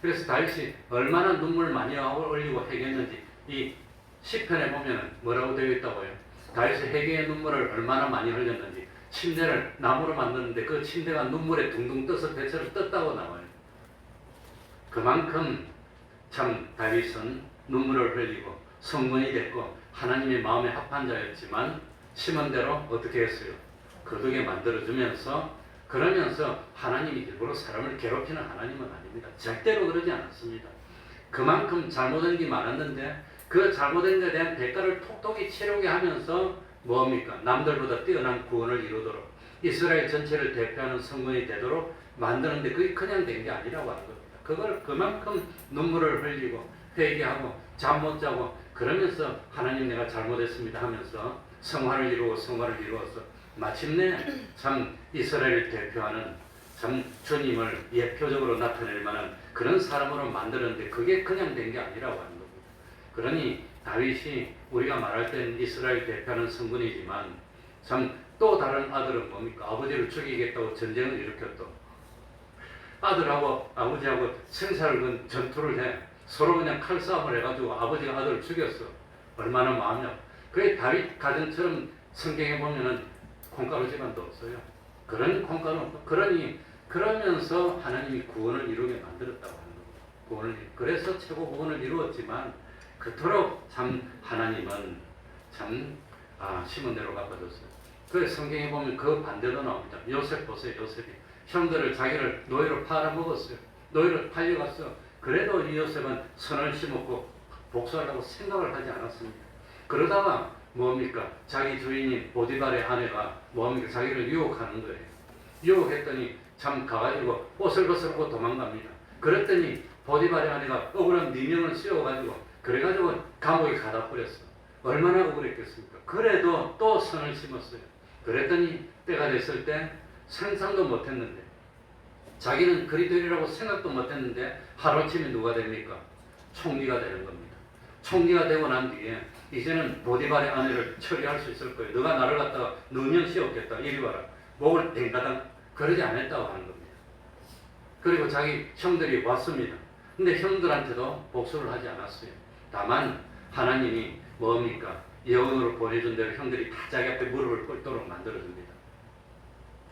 S1: 그래서 다윗이 얼마나 눈물 많이 흘리고 회개했는지 이 시편에 보면 뭐라고 되어 있다고요? 다윗이 회개의 눈물을 얼마나 많이 흘렸는지, 침대를 나무로 만드는데 그 침대가 눈물에 둥둥 떠서 배처럼 떴다고 나와요. 그만큼 참 다윗은 눈물을 흘리고 성군이 됐고 하나님의 마음에 합한 자였지만 심은 대로 어떻게 했어요? 거두게 만들어주면서, 그러면서 하나님이 일부러 사람을 괴롭히는 하나님은 아닙니다. 절대로 그러지 않았습니다. 그만큼 잘못한 게 많았는데 그 잘못한 것에 대한 대가를 톡톡히 치르게 하면서 뭡니까? 남들보다 뛰어난 구원을 이루도록 이스라엘 전체를 대표하는 성군이 되도록 만드는데 그게 그냥 된 게 아니라고 하는 겁니다. 그걸 그만큼 눈물을 흘리고 회개하고 잠 못 자고 그러면서 하나님 내가 잘못했습니다 하면서 성화를 이루어서 마침내 참 이스라엘을 대표하는 참 주님을 예표적으로 나타낼 만한 그런 사람으로 만들었는데 그게 그냥 된 게 아니라고 하는 겁니다. 그러니 다윗이 우리가 말할 때는 이스라엘 대표하는 성군이지만 참 또 다른 아들은 뭡니까? 아버지를 죽이겠다고 전쟁을 일으켰던 아들하고 아버지하고 생사를 건 전투를 해 서로 그냥 칼싸움을 해가지고 아버지가 아들을 죽였어. 얼마나 마음이 아파. 그게 다윗 가정처럼 성경에 보면은 콩가루 집안도 없어요. 그런 콩가루 없고 그러면서 하나님이 구원을 이루게 만들었다고 하는 겁니다. 그래서 최고 구원을 이루었지만 그토록 참 하나님은 참 심은 대로 갚아줬어요. 그래서 성경에 보면 그 반대도 나옵니다. 요셉 보세요. 요셉이 형들을 자기를 노예로 팔아먹었어요. 노예로 팔려갔어. 그래도 이 요셉은 선을 심었고 복수하려고 생각을 하지 않았습니다. 그러다가 뭡니까? 자기 주인인 보디발의 아내가 뭡니까? 자기를 유혹하는 거예요. 유혹했더니 참 가가지고 옷을 벗고 도망갑니다. 그랬더니 보디발의 아내가 억울한 미명을 씌워가지고 그래가지고 감옥에 가다 버렸어. 얼마나 억울했겠습니까? 그래도 또 선을 심었어요. 그랬더니 때가 됐을 때 상상도 못했는데 자기는 그리 되리라고 생각도 못했는데 하루아침에 누가 됩니까? 총리가 되는 겁니다. 총리가 되고 난 뒤에 이제는 보디발의 아내를 처리할 수 있을 거예요. 너가 나를 갖다가 누명 씌웠겠다. 이리 와라. 목을 댕가당 그러지 않았다고 하는 겁니다. 그리고 자기 형들이 왔습니다. 근데 형들한테도 복수를 하지 않았어요. 다만 하나님이 뭡니까? 예언으로 보내준 대로 형들이 다 자기 앞에 무릎을 꿇도록 만들어줍니다.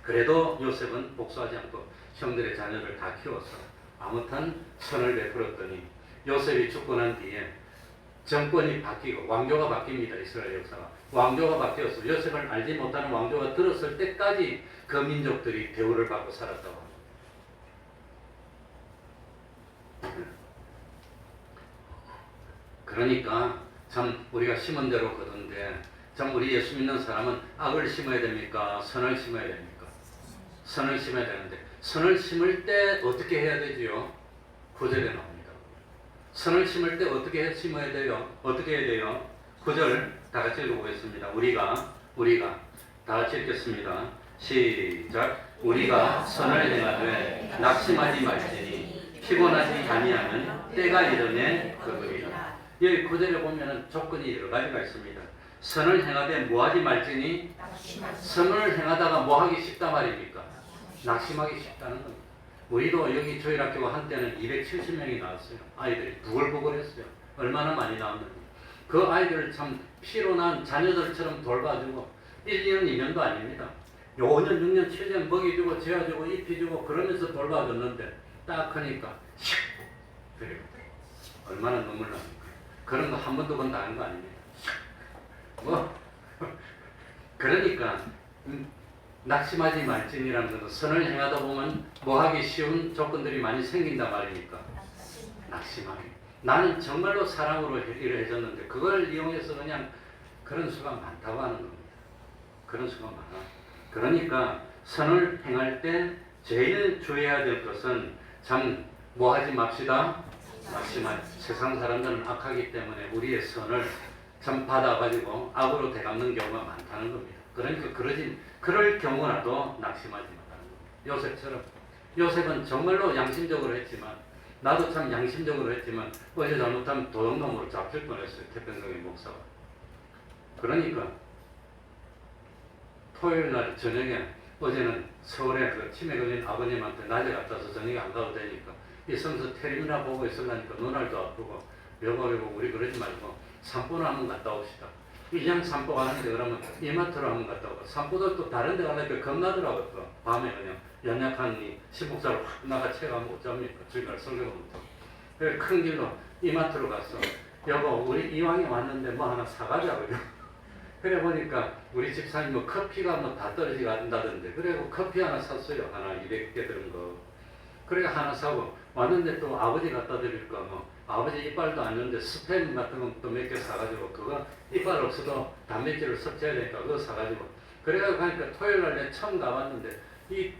S1: 그래도 요셉은 복수하지 않고 형들의 자녀를 다 키워서 아무튼 선을 베풀었더니 요셉이 죽고 난 뒤에 정권이 바뀌고 왕조가 바뀝니다. 이스라엘 역사가. 왕조가 바뀌어서 요셉을 알지 못하는 왕조가 들었을 때까지 그 민족들이 대우를 받고 살았다고 합니다. 그러니까 참 우리가 심은 대로 거둔데 참 우리 예수 믿는 사람은 악을 심어야 됩니까? 선을 심어야 됩니까? 선을 심어야 되는데 선을 심을 때 어떻게 해야 되지요? 9절에 나옵니다. 선을 심을 때 어떻게 심어야 돼요? 어떻게 해야 돼요? 9절 다 같이 읽어보겠습니다. 우리가 다 같이 읽겠습니다. 시작. 우리가 선을 행하되 낙심하지 말지니 피곤하지 아니하면 때가 이르매 그르리라. 여기 9절에 보면은 조건이 여러 가지가 있습니다. 선을 행하되 뭐하지 말지니 선을 행하다가 뭐하기 쉽다 말입니까? 낙심하기 쉽다는 겁니다. 우리도 여기 저희학교가 한때는 270명이 나왔어요. 아이들이 부글부글했어요. 얼마나 많이 나왔는지. 그 아이들을 참 피로난 자녀들처럼 돌봐주고 1, 2년, 2년도 아닙니다. 5년, 6년, 7년 먹이주고 재워주고 입히주고 그러면서 돌봐줬는데 딱 하니까 슉! 그래요. 얼마나 눈물 납니까? 그런 거 한 번, 두 번 다 하는 거 아닙니다. 그러니까 낙심하지 말지니라는 것은 선을 행하다 보면 뭐하기 쉬운 조건들이 많이 생긴단 말입니까? 낙심하기. 나는 정말로 사랑으로 일을 해줬는데 그걸 이용해서 그냥 그런 수가 많다고 하는 겁니다. 그런 수가 많아. 그러니까 선을 행할 때 제일 주의해야 될 것은 참 뭐하지 맙시다. 낙심하지. 세상 사람들은 악하기 때문에 우리의 선을 참 받아가지고 악으로 되갚는 경우가 많다는 겁니다. 그러니까 그럴 경우라도 낙심하지 말라는 겁니다. 요셉처럼. 요셉은 정말로 양심적으로 했지만 나도 참 양심적으로 했지만 어제 잘못하면 도둑놈으로 잡힐 뻔했어요. 태평성의 목사가. 그러니까 토요일 날 저녁에 어제는 서울에 그 치매 걸린 아버님한테 낮에 갔다 와서 저녁에 안 가도 되니까 이 성서 텔레비나 보고 있으려니까 눈알도 아프고 여보 우리 그러지 말고 산보나 한번 갔다 옵시다. 그냥 산보 가는데 그러면 이마트로 한번 갔다 오고 산보도 또 다른 데 가려니까 겁나더라고요. 또 밤에 그냥 연약한 이 신복사를 확 나가 채가면 어쩝니까? 주일날 설교가 못하고. 그래서 큰 길로 이마트로 갔어. 여보 우리 이왕에 왔는데 뭐 하나 사가자고요. 그래 보니까 우리 집사님 뭐 커피가 뭐 다 떨어지게 한다던데 그래고 커피 하나 샀어요. 하나 200개 들은 거. 그래 하나 사고 왔는데 또 아버지 갖다 드릴까 뭐 아버지 이빨도 안 좋은데 스팸 같은 거 또 몇 개 사가지고 그거 이빨 없어도 단백질을 섭취해야 되니까 그거 사가지고 그래가 가니까 토요일 날 내가 처음 가봤는데 이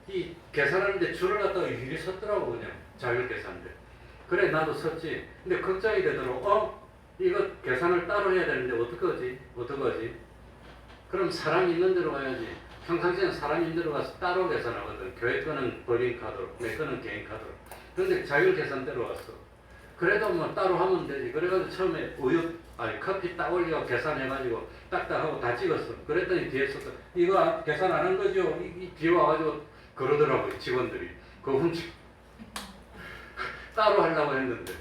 S1: 이 계산하는데 줄을 갖다가 일일이 섰더라고. 그냥 자율 계산대. 그래 나도 섰지. 근데 걱정이 되도록 이거 계산을 따로 해야 되는데 어떡하지? 그럼 사람 있는 데로 가야지. 평상시에는 사람 있는 데로 가서 따로 계산하거든. 교회 거는 법인카드로, 내 거는 개인카드로. 그런데 자율 계산대로 왔어. 그래도 뭐 따로 하면 되지. 그래가지고 처음에 커피 딱 올려 계산해가지고 딱딱하고 다 찍었어. 그랬더니 뒤에서 이거 계산 안 한 거죠? 이 뒤에 와가지고 그러더라고요. 직원들이. 그거 훔치고. 따로 하려고 했는데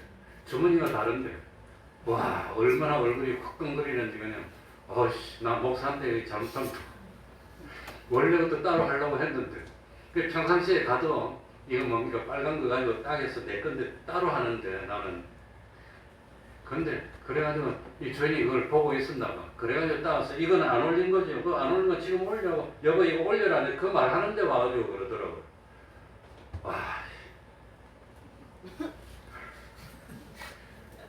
S1: 주머니가 다른데. 와, 얼마나 얼굴이 후끈거리는지 그냥. 나 목사인데 잘못하면 원래부터 따로 하려고 했는데. 그 평상시에 가도 이거 뭡니까 빨간 거 가지고 딱 해서 내 건데 따로 하는데 나는. 근데 그래가지고 이 주인이 그걸 보고 있었나 봐. 그래가지고 따와서 이건 안 올린 거죠. 그거 안 올린 거 지금 올려고. 여보 이거 올려라. 그 말하는데 와가지고 그러더라고요. 와.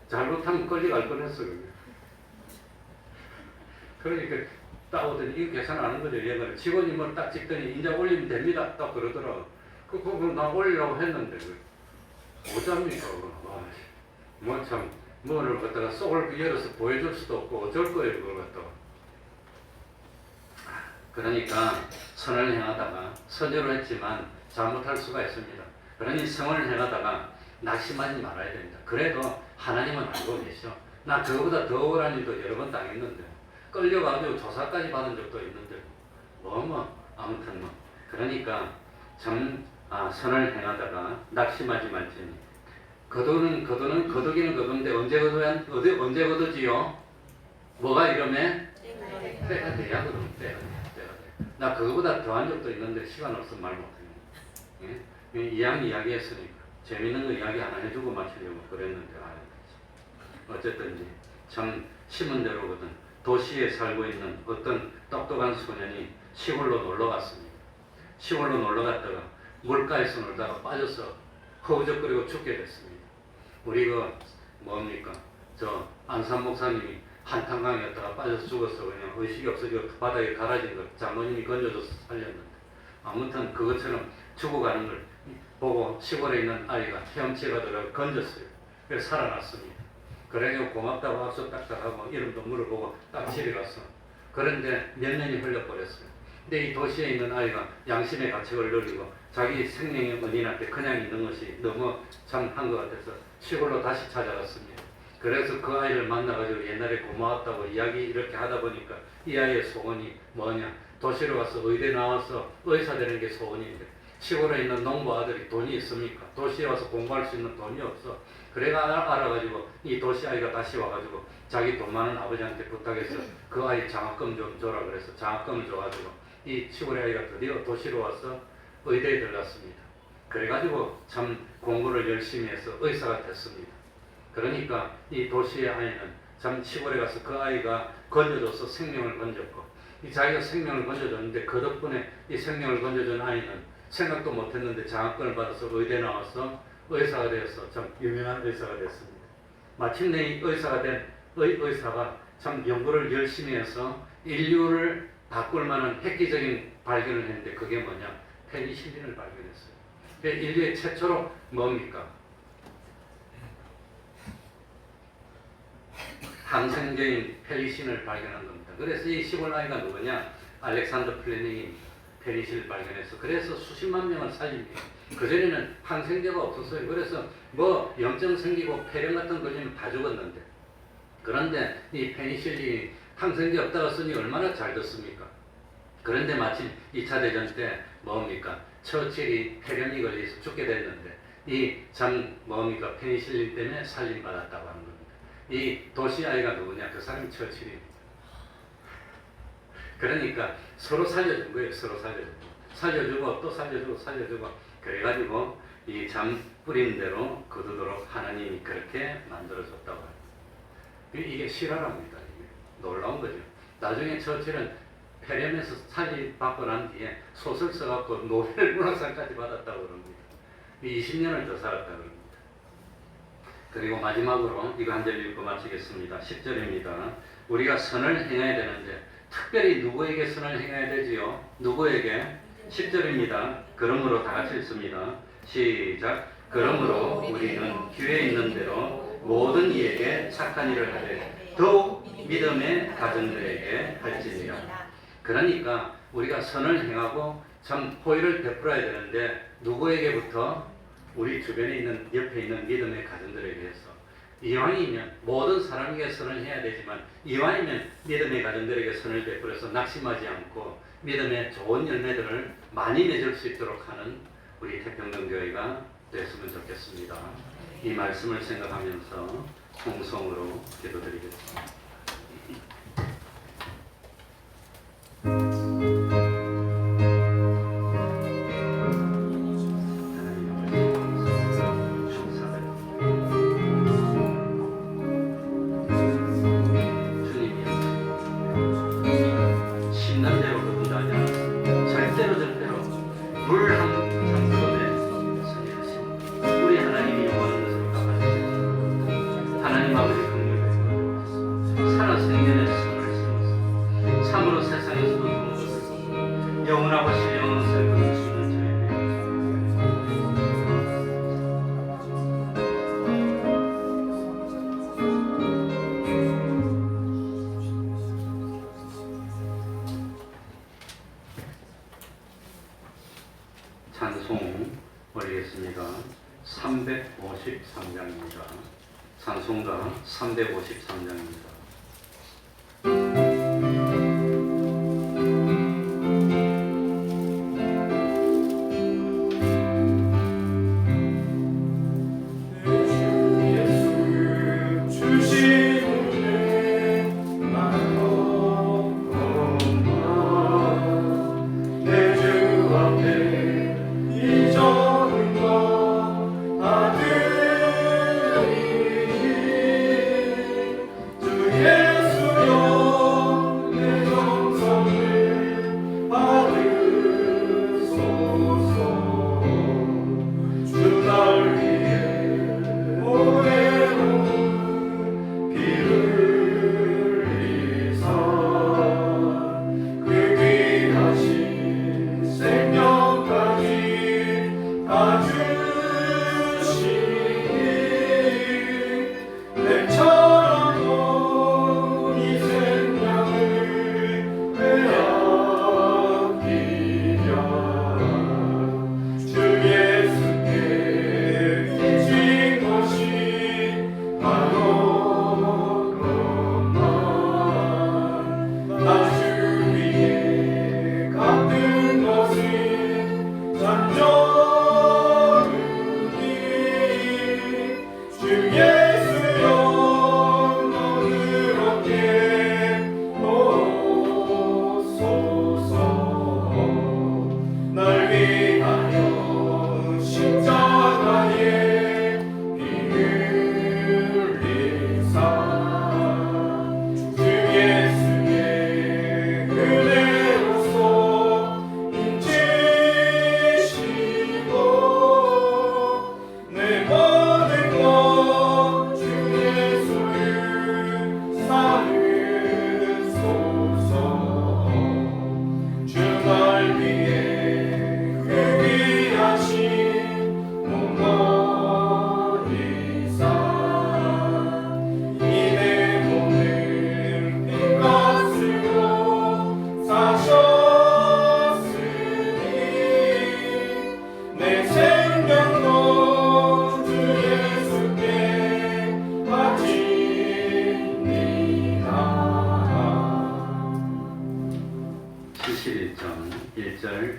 S1: 잘못하면 끌려갈 뻔했어. 그러니까 따오더니 이거 계산 안 한 거죠. 얘가 직원이 뭘 딱 찍더니 이제 올리면 됩니다. 딱 그러더라고. 그거 나 올리려고 했는데 오잡니까 그거. 뭐 참 뭐를 갖다가 속을 열어서 보여줄 수도 없고 어쩔 거예요 그걸 갖다가. 그러니까 선을 행하다가 선제로 했지만 잘못할 수가 있습니다. 그러니 성을 행하다가 낙심하지 말아야 됩니다. 그래도 하나님은 알고 계셔. 나 그거보다 더 억울한 일도 여러 번 당했는데 끌려가지고 조사까지 받은 적도 있는데 아무튼 그러니까 참 선을 행하다가 낙심하지 말지니 거두기는 거두는데 언제 거두지요? 뭐가 이러면 때가 돼야 거든. 때가 돼. 나 그거보다 더한 적도 있는데 시간 없으면 말 못해요. 예? 이야기했으니까 재밌는 거 이야기 하나 해주고 마치려고 그랬는데 어쨌든지 참 심은 대로거든. 도시에 살고 있는 어떤 똑똑한 소년이 시골로 놀러 갔습니다. 시골로 놀러 갔다가 물가에서 놀다가 빠져서 허우적거리고 죽게 됐습니다. 우리 안산 목사님이 한탄강이었다가 빠져서 죽었어. 그냥 의식이 없어지고 바닥에 가라진 걸 장모님이 건져줘서 살렸는데 아무튼 그것처럼 죽어가는 걸 보고 시골에 있는 아이가 헤엄치가더라고 건졌어요. 그래서 살아났습니다. 그래서 고맙다고 악수 딱딱하고 이름도 물어보고 딱 집에 갔어. 그런데 몇 년이 흘러버렸어요. 근데 이 도시에 있는 아이가 양심의 가책을 누리고 자기 생명의 은인한테 그냥 있는 것이 너무 참 한 것 같아서 시골로 다시 찾아갔습니다. 그래서 그 아이를 만나가지고 옛날에 고마웠다고 이야기 이렇게 하다 보니까 이 아이의 소원이 뭐냐. 도시로 가서 의대 나와서 의사 되는 게 소원인데 시골에 있는 농부 아들이 돈이 있습니까? 도시에 와서 공부할 수 있는 돈이 없어. 그래가 알아가지고 이 도시 아이가 다시 와가지고 자기 돈 많은 아버지한테 부탁해서 그 아이 장학금 좀 줘라 그래서 장학금을 줘가지고 이 시골의 아이가 드디어 도시로 와서 의대에 들어갔습니다. 그래가지고 참 공부를 열심히 해서 의사가 됐습니다. 그러니까 이 도시의 아이는 참 시골에 가서 그 아이가 건져줘서 생명을 건졌고 이 자기가 생명을 건져줬는데 그 덕분에 이 생명을 건져준 아이는 생각도 못했는데 장학금을 받아서 의대 나와서 의사가 되어서 참 유명한 의사가 됐습니다. 마침내 이 의사가 된 의사가 참 연구를 열심히 해서 인류를 바꿀 만한 획기적인 발견을 했는데 그게 뭐냐? 페니실린을 발견했어요. 인류의 최초로 뭡니까? 항생제인 페니실린을 발견한 겁니다. 그래서 이 시골 아이가 누구냐? 알렉산더 플레밍이 페니실린을 발견해서 그래서 수십만 명을 살립니다. 그전에는 항생제가 없었어요. 그래서 염증 생기고 폐렴 같은 거 걸리면 다 죽었는데 그런데 이 페니실린이 항생제 없다가 쓰니 얼마나 잘 됐습니까? 그런데 마침 2차 대전 때 처칠이 폐렴이 걸려서 죽게 됐는데 페니실린 때문에 살림받았다고 하는 겁니다. 이 도시 아이가 누구냐? 그 사람이 처칠입니다. 그러니까 서로 살려준 거예요. 서로 살려주고 또 살려주고 그래가지고 이 참 뿌린 대로 거두도록 하나님이 그렇게 만들어줬다고 합니다. 이게 실화랍니다. 이게 놀라운 거죠. 나중에 처칠은 폐렴에서 살림받고 난 뒤에 소설 써갖고 노벨 문학상까지 받았다고 그럽니다. 20년을 더 살았다고 합니다. 그리고 마지막으로 이거 한 절 읽고 마치겠습니다. 10절입니다. 우리가 선을 행해야 되는데 특별히 누구에게 선을 행해야 되지요? 누구에게? 10절입니다. 그러므로 다 같이 읽습니다. 시작. 그러므로 우리는 기회 있는 대로 모든 이에게 착한 일을 하되 더욱 믿음의 가정들에게 할지니라. 그러니까 우리가 선을 행하고 참 호의를 베풀어야 되는데 누구에게부터? 우리 주변에 있는 옆에 있는 믿음의 가정들에게 해서 이왕이면 모든 사람에게 선을 해야 되지만 이왕이면 믿음의 가정들에게 선을 베풀어서 낙심하지 않고 믿음의 좋은 열매들을 많이 맺을 수 있도록 하는 우리 태평동교회가 됐으면 좋겠습니다. 이 말씀을 생각하면서 통성으로 기도드리겠습니다. 영원하고 신령한 삶을 주는 찬송 올리겠습니다. 353장입니다. 찬송가 353장입니다.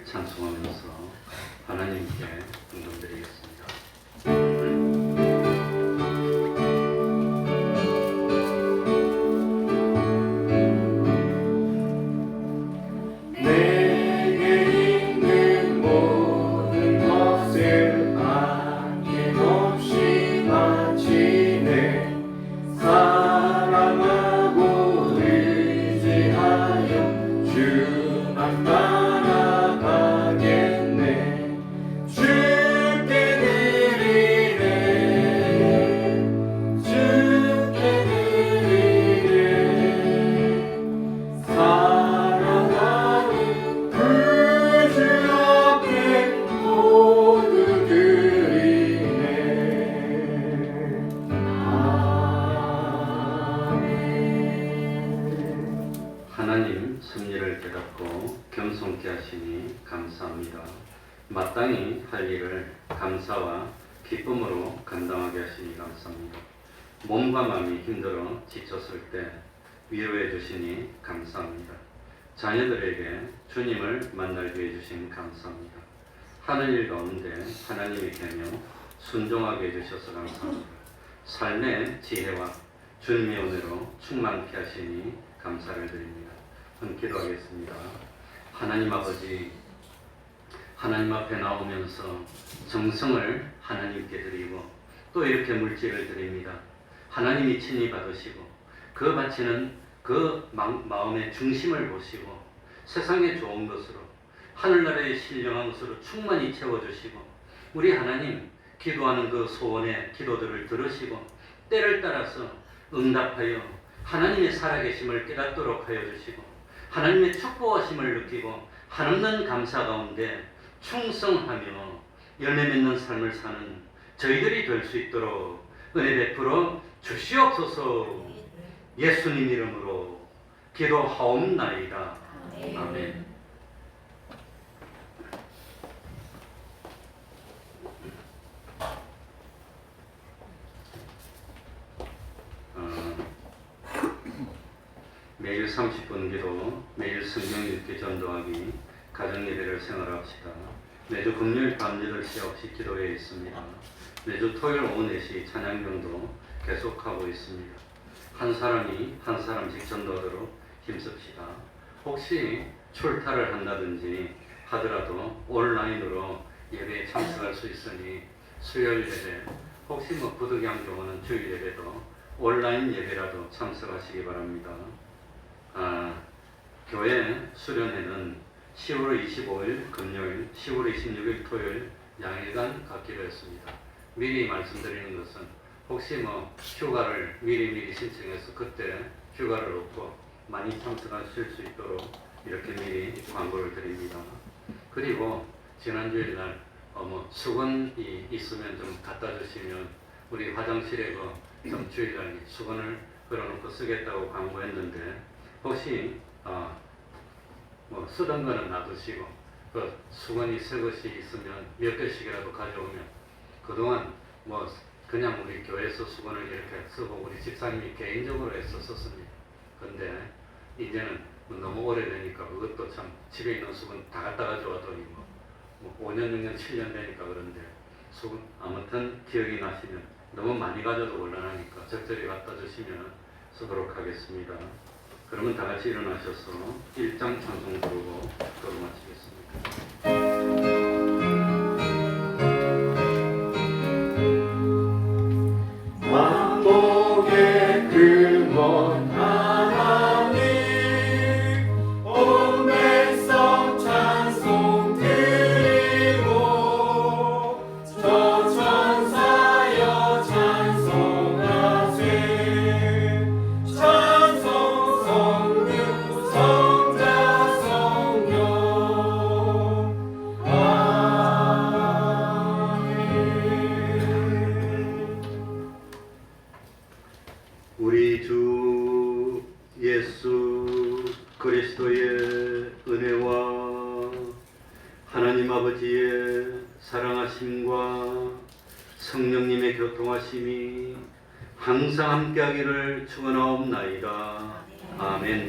S1: 찬송하면서 하나님께 응답드리겠습니다.
S2: 주께
S1: 하나님 섭리를 깨닫고 겸손케 하시니 감사합니다. 마땅히 할 일을 감사와 기쁨으로 감당하게 하시니 감사합니다. 몸과 마음이 힘들어 지쳤을 때 위로해 주시니 감사합니다. 자녀들에게 주님을 만나게 해주시니 감사합니다. 하는 일 가운데 하나님의 계명 순종하게 해주셔서 감사합니다. 삶의 지혜와 주님의 은혜로 충만케 하시니 감사를 드립니다. 함께 기도하겠습니다. 하나님 아버지, 하나님 앞에 나오면서 정성을 하나님께 드리고 또 이렇게 물질을 드립니다. 하나님이 친히 받으시고 그 바치는 그 마음의 중심을 보시고 세상의 좋은 것으로 하늘나라의 신령한 것으로 충만히 채워주시고 우리 하나님 기도하는 그 소원의 기도들을 들으시고 때를 따라서 응답하여 하나님의 살아계심을 깨닫도록 하여 주시고 하나님의 축복하심을 느끼고 한없는 감사 가운데 충성하며 열매 맺는 삶을 사는 저희들이 될 수 있도록 은혜 베풀어 주시옵소서. 예수님 이름으로 기도하옵나이다. 아멘. 매일 30분 기도, 매일 성경 읽기 전도하기, 가정예배를 생활합시다. 매주 금요일 밤 8시 없이 기도회에 있습니다. 매주 토요일 오후 4시 찬양경도 계속하고 있습니다. 한 사람이 한 사람씩 전도하도록 힘씁시다. 혹시 출타를 한다든지 하더라도 온라인으로 예배에 참석할 수 있으니 수요일 예배, 혹시 부득이한 경우는 주일 예배도 온라인 예배라도 참석하시기 바랍니다. 교회 수련회는 10월 25일 금요일, 10월 26일 토요일 양일간 갖기로 했습니다. 미리 말씀드리는 것은 혹시 휴가를 미리 신청해서 그때 휴가를 얻고 많이 참석하실 수 있도록 이렇게 미리 광고를 드립니다. 그리고 지난주일 날 수건이 있으면 좀 갖다 주시면 우리 화장실에 좀 주일날 수건을 걸어놓고 쓰겠다고 광고했는데 혹시 쓰던 거는 놔두시고 그 수건이 새 것이 있으면 몇 개씩이라도 가져오면 그동안 그냥 우리 교회에서 수건을 이렇게 쓰고 우리 집사님이 개인적으로 해서 썼습니다. 근데 이제는 너무 오래되니까 그것도 참 집에 있는 수건 다 갖다 가져와더니 5년, 6년, 7년 되니까 그런데 수건 아무튼 기억이 나시면 너무 많이 가져도 곤란하니까 적절히 갖다 주시면 쓰도록 하겠습니다. 그러면 다 같이 일어나셔서 1장 찬송 부르고 기도를 마치겠습니다.
S2: 만복의 근원 하나님 온 백성 찬송 드리고 저 천사여 찬송하세 찬송 성령 성자 성령
S1: 우리 주 예수 그리스도의 은혜와 하나님 아버지의 사랑하심과 성령님의 교통하심이 항상 함께하기를 축원하옵나이다. 아멘.